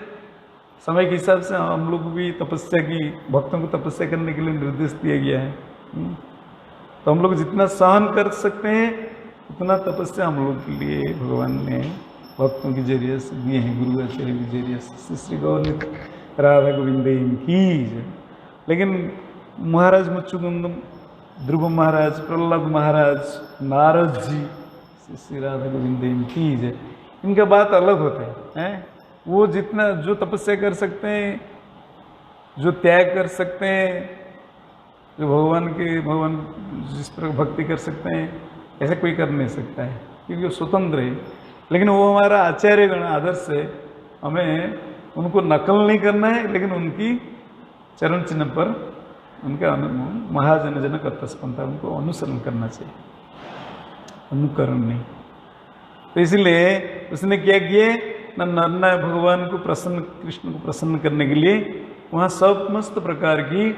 समय के हिसाब से हम लोग भी तपस्या की, भक्तों को तपस्या करने के लिए निर्देश दिया गया है। तो हम लोग जितना सहन कर सकते हैं उतना तपस्या हम लोग के लिए भगवान ने भक्तों के जरिए से दिए हैं, गुरु आचार्य के जरिए से। श्री गौर राधा गोविंद की जय। लेकिन महाराज मुचुकुंद, ध्रुव महाराज, प्रहलाद महाराज, नारद जी, श्री राधा गोविंद की जय, इनका बात अलग होता है। वो जितना जो तपस्या कर सकते हैं, जो त्याग कर सकते हैं, जो भगवान जिस पर भक्ति कर सकते हैं, ऐसा कोई कर नहीं सकता है, क्योंकि वो स्वतंत्र है। लेकिन वो हमारा आचार्यगण आदर्श है, हमें उनको नकल नहीं करना है, लेकिन उनकी चरण चिन्ह पर उनका महाजन जनक तत्पंथा, उनको अनुसरण करना चाहिए, अनुकरण नहीं। तो इसलिए उसने क्या किए, न भगवान को प्रसन्न, कृष्ण को प्रसन्न करने के लिए वहाँ समस्त प्रकार की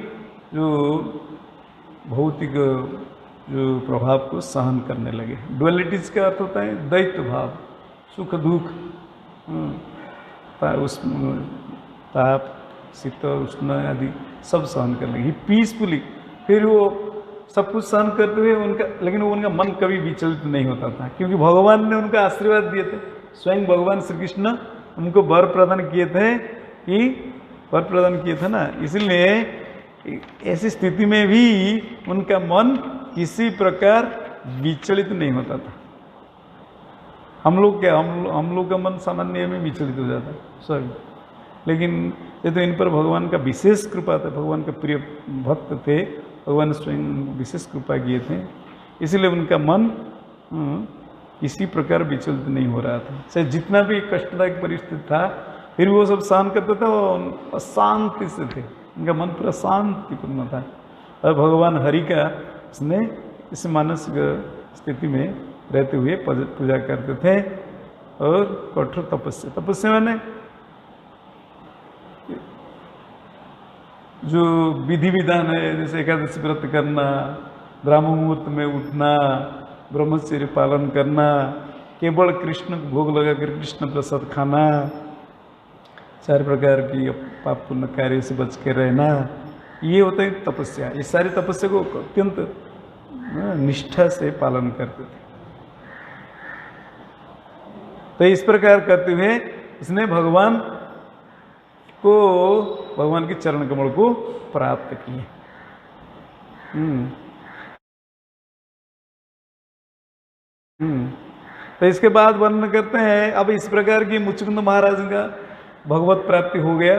जो भौतिक जो प्रभाव को सहन करने लगे। डुअलिटीज का अर्थ होता है द्वैत भाव, सुख दुख, ताप शीत उष्ण आदि सब सहन करने लगे पीसफुली। फिर वो सब कुछ सहन करते हुए लेकिन उनका मन कभी विचलित नहीं होता था, क्योंकि भगवान ने उनका आशीर्वाद दिए थे। स्वयं भगवान श्री कृष्ण उनको वर प्रदान किए थे ना, इसलिए ऐसी स्थिति में भी उनका मन किसी प्रकार विचलित नहीं होता था। हम लोग का मन सामान्य में विचलित हो जाता है सब, लेकिन ये तो इन पर भगवान का विशेष कृपा था, भगवान का प्रिय भक्त थे, भगवान स्वयं विशेष कृपा किए थे, इसलिए उनका मन किसी प्रकार विचलित नहीं हो रहा था। चाहे जितना भी कष्टदायक परिस्थिति था, फिर वो सब सहन करता था और शांति से थे, उनका मन पूरा शांतिपूर्ण था। और भगवान हरि का उसने इस मानसिक स्थिति में रहते हुए पूजा करते थे। और कठोर तपस्या मैंने जो विधि विधान है, जैसे एकादशी व्रत करना, ब्राह्मण मुहूर्त में उठना, ब्रह्मचर्य पालन करना, केवल कृष्ण को भोग लगाकर कृष्ण प्रसाद खाना, 4 प्रकार की पाप पुण्य कार्य से बच के रहना, ये होता है तपस्या। ये सारी तपस्या को अत्यंत निष्ठा से पालन करते थे। तो इस प्रकार करते हुए इसने भगवान के चरण कमल को प्राप्त किए। तो इसके बाद वर्णन करते हैं, अब इस प्रकार की मुचुकुंद महाराज का भगवत प्राप्ति हो गया,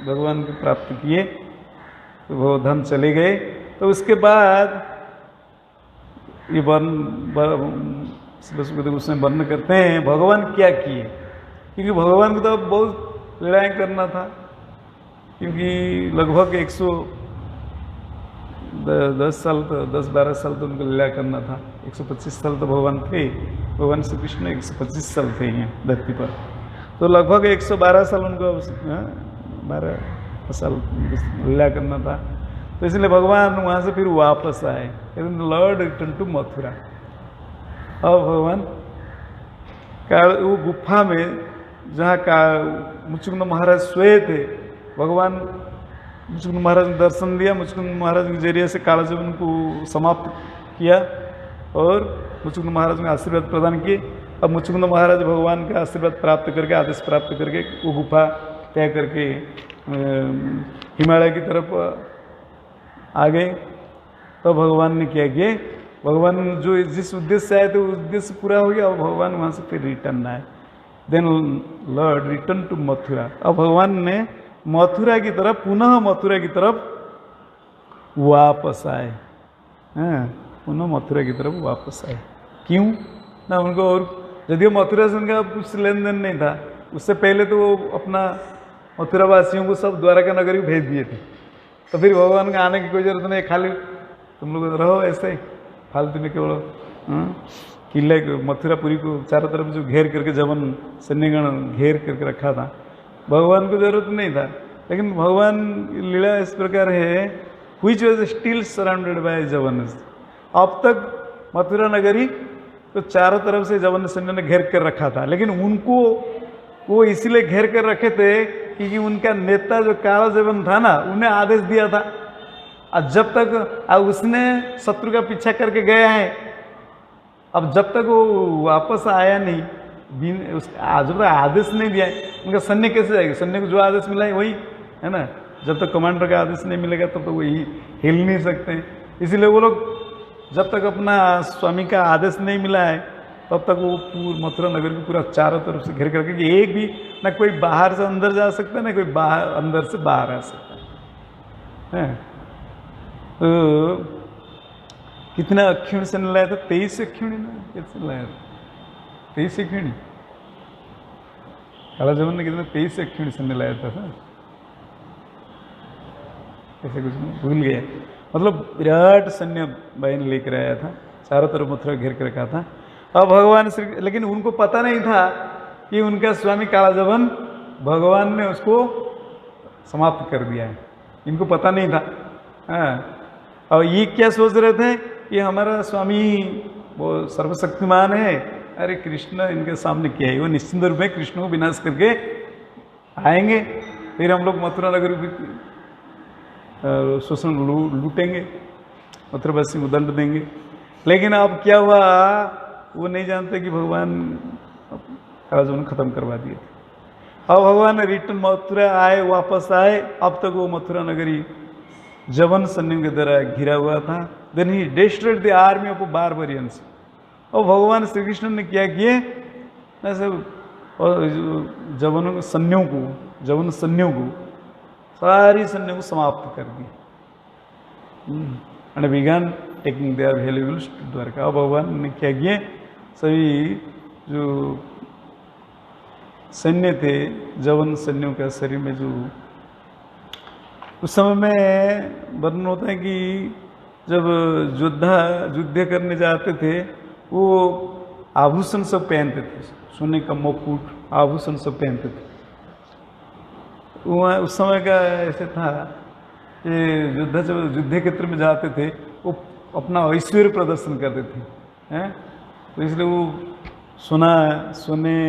भगवान की प्राप्ति किए, तो वो धाम चले गए। तो उसके बाद ये उसमें वर्णन करते हैं भगवान क्या किए, क्योंकि भगवान को तो बहुत लड़ाई करना था, क्योंकि लगभग 10-12 साल तो उनको लीला करना था। 125 साल तो भगवान थे, भगवान श्री कृष्ण 125 साल थे यहाँ धरती पर, तो लगभग 112 साल उनको 12 साल लीला करना था। तो इसलिए भगवान वहाँ से फिर वापस आए, लॉर्ड रिटर्न टू मथुरा। अब भगवान वो गुफा में जहाँ का मुचुकुंद महाराज सोए थे, भगवान मुचुकुंद महाराज ने दर्शन दिया, मुचुकुंद महाराज के जरिए से काला जीवन को समाप्त किया और मुचुकुंद महाराज ने आशीर्वाद प्रदान किए। अब मुचुकुंद महाराज भगवान का आशीर्वाद प्राप्त करके, आदेश प्राप्त करके वो गुफा तय करके हिमालय की तरफ आ गए। तो भगवान ने क्या किया, भगवान जो जिस उद्देश्य से आए थे उस उद्देश्य पूरा हो गया और भगवान वहाँ से फिर रिटर्न आए। Then lord return to Mathura. अब भगवान ने मथुरा की तरफ, पुनः मथुरा की तरफ वापस आए। पुनः मथुरा की तरफ वापस आए। क्यों ना, उनको और यदि मथुरा से उनका कुछ लेन देन नहीं था, उससे पहले तो वो अपना मथुरा वासियों को सब द्वारका नगरी भेज दिए थे। तो फिर भगवान का आने की कोई जरूरत नहीं, खाली तुम लोग रहो ऐसे ही फालतू में, केवल किले मथुरापुरी को चारों तरफ जो घेर करके जवन सैन्यगण घेर करके रखा था, भगवान को जरूरत नहीं था। लेकिन भगवान की लीला इस प्रकार है, which was still surrounded by जवन। अब तक मथुरा नगरी तो चारों तरफ से जवन सैन्य ने घेर कर रखा था, लेकिन उनको वो इसलिए घेर कर रखे थे क्योंकि उनका नेता जो काला जवन था ना, उन्हें आदेश दिया था। और जब तक उसने शत्रु का पीछा करके गया है, अब जब तक वो वापस आया नहीं, जब तक आदेश नहीं दिया है, उनका सैन्य कैसे जाएगा? सैन्य को जो आदेश मिला है वही है ना। जब तक कमांडर का आदेश नहीं मिलेगा तब तक वही हिल नहीं सकते हैं। इसलिए वो लोग जब तक अपना स्वामी का आदेश नहीं मिला है तब तक वो पूरा मथुरा नगर को पूरा चारों तरफ से घेर करके कि एक भी ना कोई बाहर से अंदर जा सकता है, ना कोई बाहर अंदर से बाहर आ सकता है। तो कितना अक्षिण से लाया था? 23 अक्षिणी ना, कैसे लाया था? 23 अक्षिणी काला जवन ने कितना 23 अक्षिणी से लाया था, ऐसे कुछ नहीं, भूल गया। मतलब विराट सैन्य बहन लेकर आया था, चारों तरफ मथुरा घेर कर रखा था। अब भगवान श्री, लेकिन उनको पता नहीं था कि उनका स्वामी काला जवन भगवान ने उसको समाप्त कर दिया है, इनको पता नहीं था। और ये क्या सोच रहे थे कि हमारा स्वामी वो सर्वशक्तिमान है, अरे कृष्ण इनके सामने क्या है, वो निश्चिंत रूप में कृष्ण को विनाश करके आएंगे, फिर हम लोग मथुरा नगर शोषण लूटेंगे, मथुरावासी को दंड देंगे। लेकिन अब क्या हुआ, वो नहीं जानते कि भगवान कालाजवन खत्म करवा दिए। अब भगवान रिटर्न मथुरा आए, वापस आए। अब तक वो मथुरा नगरी जवन सैन्यों के द्वारा घिरा हुआ था। Then he destroyed the army of barbarians. और भगवान श्री कृष्ण ने क्या किए, ऐसे जवन सैन्यों को सारी सैन्यों को समाप्त कर दिया। And began taking their valuables to Dwarka. अब भगवान ने क्या किए, सभी जो सैन्य थे, जवन सैन्यों का शरीर में जो उस समय में वर्णन होता है कि जब युद्ध करने जाते थे, वो आभूषण सब पहनते थे, सोने का मुकुट आभूषण सब पहनते थे। वहाँ उस समय का ऐसे था कि जब युद्ध क्षेत्र में जाते थे वो अपना ऐश्वर्य प्रदर्शन करते थे, हैं। तो इसलिए वो सोने,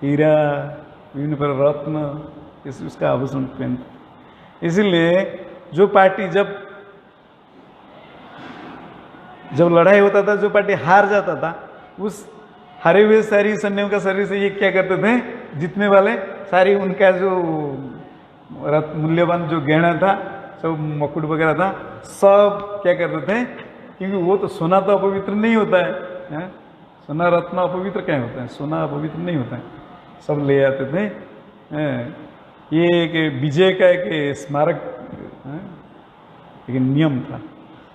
हीरा, विभिन्न पर रत्न, उसका आभूषण पहनते। इसीलिए जो पार्टी जब लड़ाई होता था, जो पार्टी हार जाता था, उस हारे हुए सारी सैन्यों का शरीर से ये क्या करते थे, जीतने वाले सारी उनका जो मूल्यवान जो गहना था, सब मुकुट वगैरह था, सब क्या करते थे, क्योंकि वो तो सोना तो अपवित्र नहीं होता है, सोना रत्न अपवित्र क्या होता है, सोना अपवित्र नहीं होता है, सब ले आते थे। ये एक विजय का एक स्मारक, एक नियम था।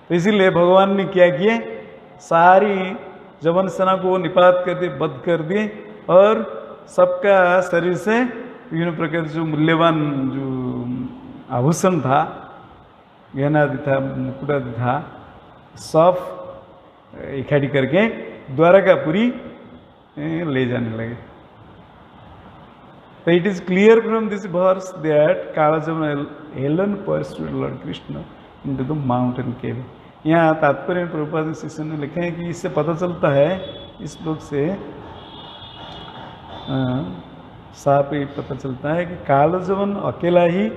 तो इसीलिए भगवान ने क्या किए, सारी जवन सेना को निपात कर दिए, बंद कर दिए, और सबका शरीर से विभिन्न प्रकार जो मूल्यवान जो आभूषण था, गहना आदि था, मुकुट आदि था, सब इकट्ठी करके द्वारकापुरी ले जाने लगे। तो it is clear from this verse that Kalayavan हेलन pursued Lord Krishna into the mountain cave. यहाँ तात्पर्य प्रभुपाद शिष्य ने लिखे हैं कि इससे पता चलता है, इस श्लोक से साफ ही पता चलता है कि कालजवन अकेला ही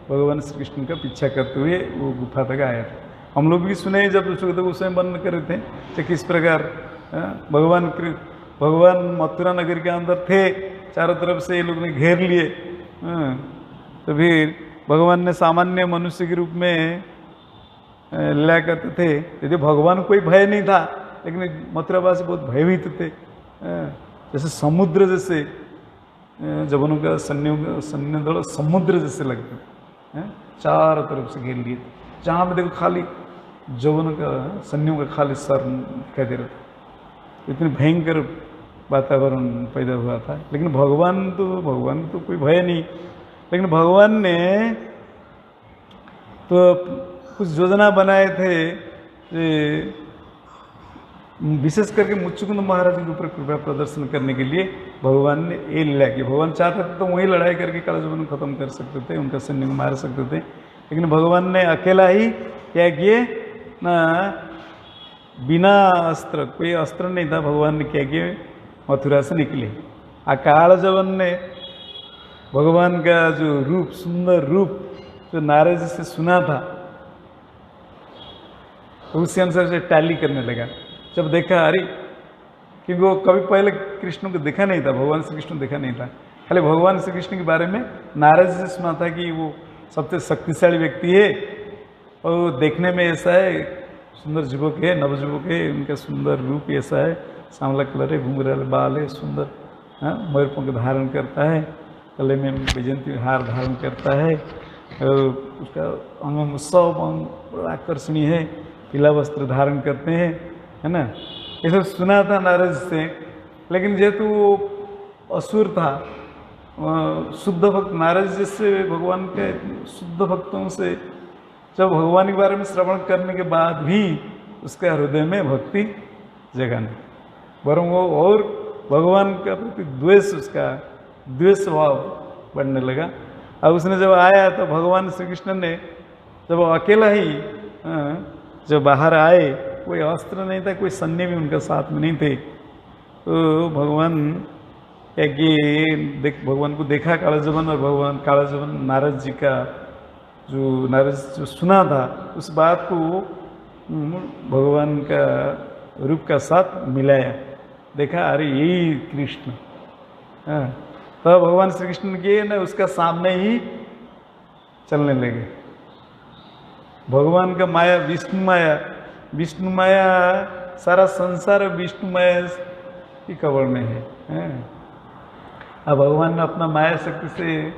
भगवान श्री कृष्ण का पीछा करते हुए वो गुफा तक आया था। हम लोग भी सुने जब स्वयं बंद कर रहे थे तो किस प्रकार भगवान मथुरा नगर के अंदर थे, चारों तरफ से ये लोग ने घेर लिए। तो फिर भगवान ने सामान्य मनुष्य के रूप में लीला करते थे, यदि भगवान कोई भय नहीं था, लेकिन मथुरावासी बहुत भयभीत थे। जैसे समुद्र जैसे जब उनका सैन्य दल समुद्र जैसे लगते थे, चारों तरफ से घेर लिए थे। जहाँ पे देखो खाली जवन का सैन्यों का खाली सर दिखाई दे रहा था, इतनी भयंकर वातावरण पैदा हुआ था। लेकिन भगवान तो कोई भय नहीं, लेकिन भगवान ने तो कुछ योजना बनाए थे, विशेष करके मुच्चुकुंद महाराज के ऊपर कृपा प्रदर्शन करने के लिए भगवान ने ये लीला की। भगवान चाहते थे तो वही लड़ाई करके कालजवन को खत्म कर सकते थे, उनका सैन्य को मार सकते थे, लेकिन भगवान ने अकेला ही क्या किए ना, बिना अस्त्र, कोई अस्त्र नहीं था, भगवान ने क्या किए, मथुरा से निकले। कालजवन ने भगवान का जो रूप, सुंदर रूप जो नारद जी से सुना था, तो उसी अनुसार से टैली करने लगा। जब देखा, अरे, क्योंकि वो कभी पहले कृष्ण को देखा नहीं था, भगवान श्री कृष्ण देखा नहीं था, खाली भगवान श्री कृष्ण के बारे में नारद जी से सुना था कि वो सबसे शक्तिशाली व्यक्ति है, और देखने में ऐसा है, सुंदर युवक है, नवयुवक है, उनका सुंदर रूप ऐसा है, सांवला कलर है, घुंघराले बाल है, सुंदर, मयूरपंख धारण करता है, गले में वैजयंती हार धारण करता है, और उसका अंग सब अंग बड़ा आकर्षणीय है, पीला वस्त्र धारण करते हैं, है ना। ये सब सुना था नारद से। लेकिन जेहेतु वो असुर था, शुद्ध भक्त, नारद जैसे भगवान के शुद्ध भक्तों से जब भगवान के बारे में श्रवण करने के बाद भी उसके हृदय में भक्ति जगा नहीं, वरन वो और भगवान का प्रति द्वेष, उसका द्वेष भाव बढ़ने लगा। अब उसने जब आया तो भगवान श्री कृष्ण ने जब अकेला ही जब बाहर आए, कोई अस्त्र नहीं था, कोई सैन्य भी उनका साथ में नहीं थे, तो भगवान भगवान को देखा कालजवन, और भगवान कालजवन नारद जी का जो सुना था, उस बात को भगवान का रूप का साथ मिलाया, देखा अरे यही कृष्ण। तो भगवान श्री कृष्ण के ना उसका सामने ही चलने लगे। भगवान का माया विष्णु माया सारा संसार विष्णु माया की कवर में है। अब भगवान ने अपना माया शक्ति से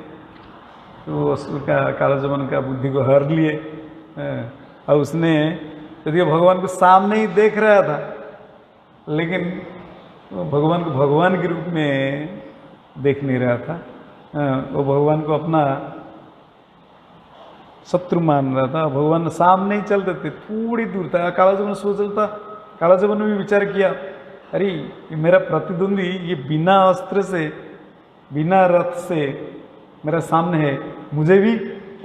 तो असुर का कालजवन का बुद्धि को हर लिए, और उसने यदि भगवान को सामने ही देख रहा था, लेकिन भगवान को भगवान के रूप में देख नहीं रहा था, वो भगवान को अपना शत्रु मान रहा था। भगवान सामने ही चलते थे, थोड़ी दूर था। कालजवन सोच रहा था, कालजवन ने भी विचार किया, अरे ये मेरा प्रतिद्वंदी, ये बिना अस्त्र से, बिना रथ से मेरा सामने है, मुझे भी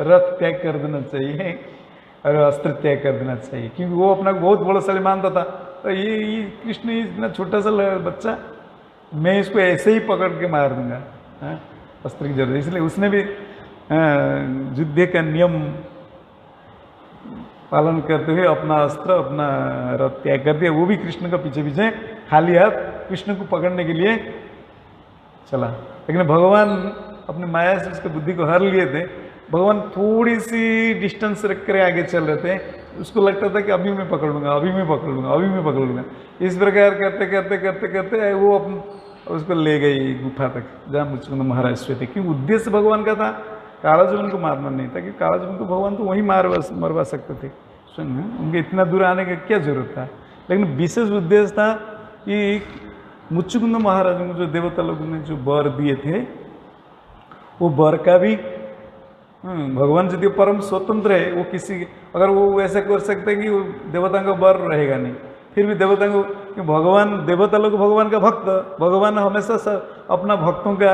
रथ त्याग कर देना चाहिए और अस्त्र त्याग कर देना चाहिए, क्योंकि वो अपना बहुत बड़ाशाली मानता था। तो ये कृष्ण इतना छोटा सा बच्चा, मैं इसको ऐसे ही पकड़ के मार दूंगा, अस्त्र की जरूरत। इसलिए उसने भी युद्ध का नियम पालन करते हुए अपना अस्त्र अपना रथ त्याग कर दिया। वो भी कृष्ण का पीछे पीछे खाली हाथ कृष्ण को पकड़ने के लिए चला। लेकिन भगवान अपने माया से उसके बुद्धि को हर लिए थे। भगवान थोड़ी सी डिस्टेंस रख कर आगे चल रहे थे। उसको लगता था कि अभी मैं पकड़ लूंगा, अभी मैं पकड़ लूंगा, अभी मैं पकड़ लूंगा। इस प्रकार करते करते करते करते वो उसको ले गई गुफा तक जहाँ मुचकुंद महाराज सोए थे। क्योंकि उद्देश्य भगवान का था कालाजुगन को मारना नहीं था, कि कालाजुगन को भगवान तो वहीं मरवा सकते थे स्वयं, उनके इतना दूर आने का क्या जरूरत था। लेकिन विशेष उद्देश्य था कि मुचकुंद महाराज को जो देवता लोगों ने जो वर दिए थे वो वर का भी भगवान यदि परम स्वतंत्र है, वो किसी अगर वो ऐसा कर सकते हैं कि वो देवता का वर रहेगा नहीं, फिर भी देवता को भगवान देवता लोग भगवान का भक्त, भगवान हमेशा अपना भक्तों का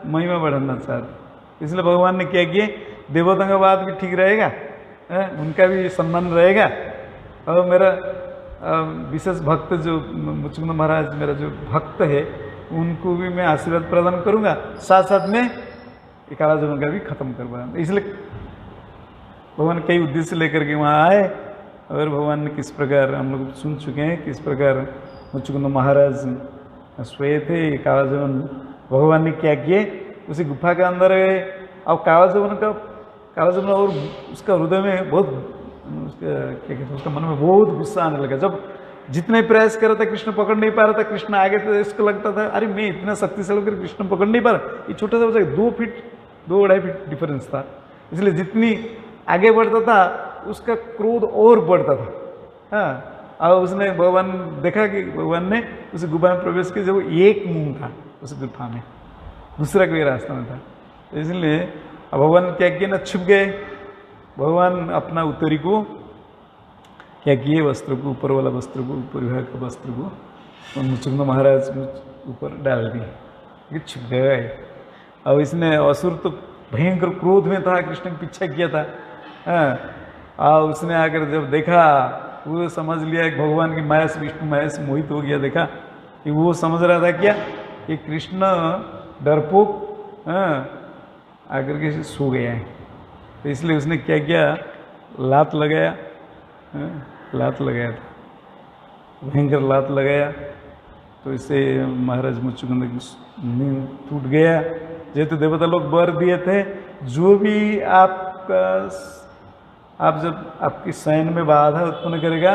महिमा बढ़ाना चाहते। इसलिए भगवान ने क्या किया, देवता का बात भी ठीक रहेगा, उनका भी सम्मान रहेगा, और मेरा विशेष भक्त जो मुचकुंद महाराज मेरा जो भक्त है उनको भी मैं आशीर्वाद प्रदान करूंगा, साथ साथ में कालाजुगन का भी खत्म करवा। इसलिए भगवान कई उद्देश्य लेकर के वहाँ आए। और भगवान ने किस प्रकार हम लोग सुन चुके हैं, किस प्रकार मुचकुंद महाराज सोए थे। कालाजुगन भगवान ने क्या किए, उसी गुफा के अंदर गए। अब कालाजुगन और उसका हृदय में बहुत उसका क्या कहते हैं, उसका मन में बहुत गुस्सा आने लगा। जब जितने प्रयास कर रहा था कृष्ण पकड़ नहीं पा रहा था, कृष्ण आगे तो इसको लगता था अरे मैं इतना शक्तिशाली होकर कृष्ण पकड़ नहीं पा रहा। ये छोटा सा बच्चा 2-2.5 फीट डिफरेंस था, इसलिए जितनी आगे बढ़ता था उसका क्रोध और बढ़ता था। हाँ, और उसने भगवान देखा कि भगवान ने उस गुफा में प्रवेश किया, जब एक मुंह था उस गुफा में, दूसरा कोई रास्ता में था। इसलिए अब भगवान क्या किया ना, छुप गए। भगवान अपना उत्तरी को क्या किए, वस्त्र को, ऊपर वाला वस्त्र को, ऊपर विभाग का वस्त्र को मुचकुंद महाराज ऊपर डाल दिए, छुप गए। अब इसने असुर तो भयंकर क्रोध में था, कृष्ण का पीछा किया था। और उसने आकर जब देखा, वो समझ लिया कि भगवान की माया से, विष्णु माया से मोहित हो गया। देखा कि वो समझ रहा था क्या कि कृष्ण डरपोक आकर के सो गया है। तो इसलिए उसने क्या किया, लात लगाया, लात लगाया था, भयंकर लात लगाया। तो इससे महाराज मुचकुंद की नींद टूट गया। जैसे देवता लोग वर दिए थे, जो भी आप जब आपकी शयन में बाधा उत्पन्न करेगा,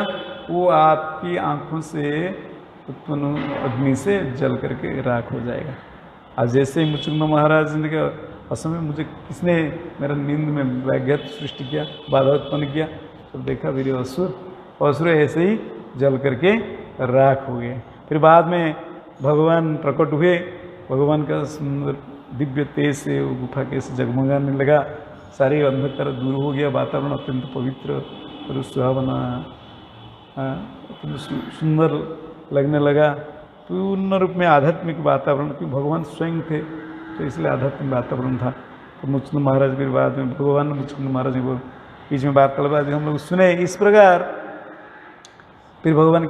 वो आपकी आंखों से उत्पन्न अग्नि से जल करके राख हो जाएगा। आज जैसे ही मुचकुंद महाराज ने कहा, असमय मुझे किसने मेरा नींद में व्याघात सृष्टि किया, बाधा उत्पन्न किया, तब देखा मेरे असुर ऐसे ही जल करके राख हो गए। फिर बाद में भगवान प्रकट हुए, भगवान का सुंदर दिव्य तेज से वो गुफा कैसे जगमगाने लगा, सारी अंधकार दूर हो गया, वातावरण अत्यंत पवित्र और सुहावना सुंदर लगने लगा। पूर्ण रूप में आध्यात्मिक वातावरण, क्योंकि भगवान स्वयं थे तो इसलिए आध्यात्मिक वातावरण था। तो मुचकुंद महाराज के बाद में भगवान मुचकुंद महाराज के बीच में वार्तालाप हम लोग सुने। इस प्रकार फिर भगवान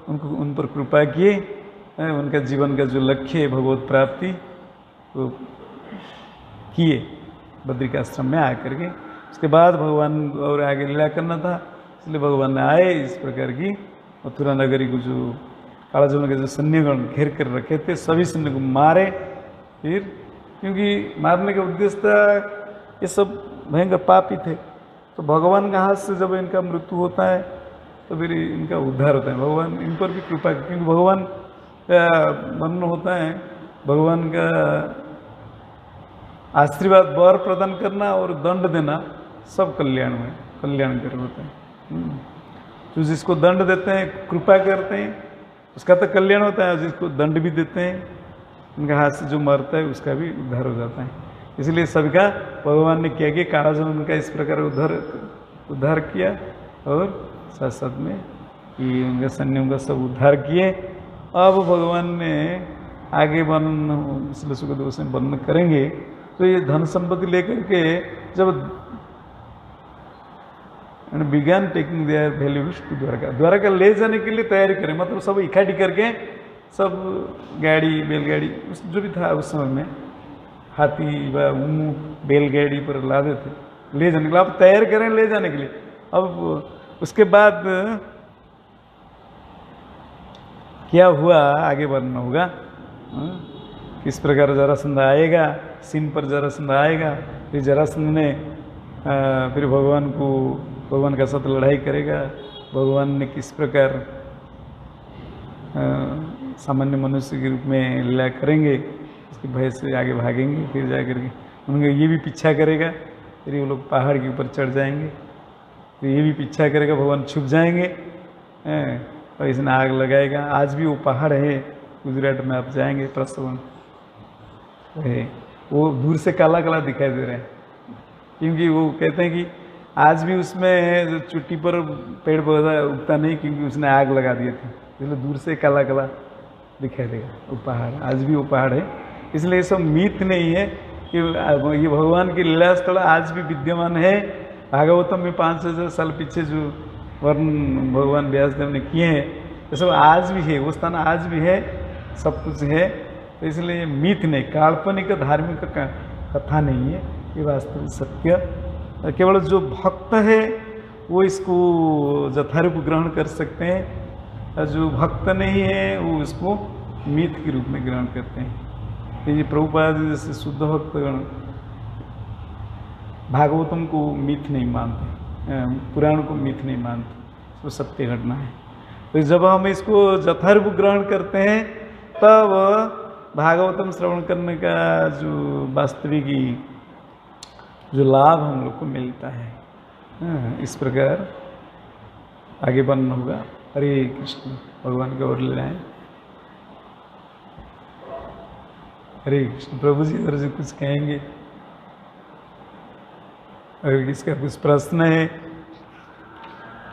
उन पर कृपा किए, उनका जीवन का जो लक्ष्य है भगवत प्राप्ति वो किए बद्रिकाश्रम में आकर के। उसके बाद भगवान और आगे लीला करना था, इसलिए भगवान ने आए। इस प्रकार की मथुरा नगरी को जो कालाजुगन के जो सैन्यगण घेर कर रखे थे, सभी सैन्य को मारे। फिर क्योंकि मारने का उद्देश्य था, ये सब भयंकर पापी थे, तो भगवान का हाथ से जब इनका मृत्यु होता है तो फिर इनका उद्धार होता है। भगवान इन पर भी कृपा, क्योंकि भगवान का वर्णन होता है, भगवान का आशीर्वाद वर प्रदान करना और दंड देना सब कल्याणकारी होता है। तो जिसको दंड देते हैं, कृपा करते हैं, उसका तो कल्याण होता है, जिसको दंड भी देते हैं, उनका हाथ से जो मरता है उसका भी उद्धार हो जाता है। इसलिए सबका भगवान ने क्या किया, कालाजुगन का इस प्रकार उद्धार किया, और साथ साथ में कि उनका सैन्यों का सब उद्धार किए। अब भगवान ने आगे वर्णन इसलिए सुखदेव में वर्णन करेंगे। तो ये धन संपत्ति लेकर के जब began taking their values to Dwarka ले जाने के लिए तैयारी करें, मतलब सब इकट्ठी करके सब गाड़ी बैलगाड़ी जो भी था उस समय में हाथी व ऊँट बैलगाड़ी पर लादे थे ले जाने के लिए। अब तैयार करें ले जाने के लिए। अब उसके बाद क्या हुआ, आगे बढ़ना होगा। किस प्रकार जरासंध आएगा, सीन पर जरासंध आएगा, फिर जरासंध ने फिर भगवान का साथ लड़ाई करेगा। भगवान ने किस प्रकार सामान्य मनुष्य के रूप में लीला करेंगे, उसके भय से आगे भागेंगे, फिर जा करके उनका ये भी पीछा करेगा, फिर वो लोग पहाड़ के ऊपर चढ़ जाएंगे, फिर ये भी पीछा करेगा, भगवान छुप जाएंगे और इसने आग लगाएगा। आज भी वो पहाड़ है गुजरात में, आप जाएंगे प्रसवन है, वो दूर से काला काला दिखाई दे रहे हैं, क्योंकि वो कहते हैं कि आज भी उसमें चुट्टी पर पेड़ पौधा उगता नहीं, क्योंकि उसने आग लगा दिए थे, इसलिए दूर से काला काला दिखाई देगा वो पहाड़। आज भी वो पहाड़ है, इसलिए ये सब मीथ नहीं है कि ये भगवान की लीला स्थल आज भी विद्यमान है। भागवतम में 5,000 साल पीछे जो वर्ण भगवान व्यासदेव ने किए हैं, ये सब आज भी है, वो स्थान आज भी है, सब कुछ है। तो इसलिए मीथ नहीं, काल्पनिक धार्मिक कथा नहीं है, ये वास्तविक सत्य। केवल जो भक्त है वो इसको यथारूप ग्रहण कर सकते हैं, और जो भक्त नहीं है वो इसको मीथ के रूप में ग्रहण करते हैं। ये प्रभुपाद जैसे शुद्ध भक्तगण भागवतम को मीथ नहीं मानते, पुराण को मीथ नहीं मानते, वो सत्य घटना है। तो जब हम इसको यथारूप ग्रहण करते हैं तब भागवतम श्रवण करने का जो वास्तविक जो लाभ हम लोग को मिलता है। इस प्रकार आगे बढ़ना होगा। हरे कृष्ण, भगवान की ओर ले जाएं। हरे कृष्ण। प्रभु जी इधर से कुछ कहेंगे, अगर किसका कुछ प्रश्न है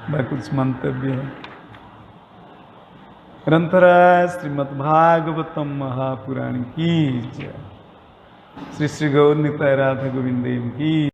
या कुछ मंतव्य है। ग्रंथराज श्रीमद् भागवतम महापुराण की जय। श्री श्री गौर निताय राधा गोविंद देव की।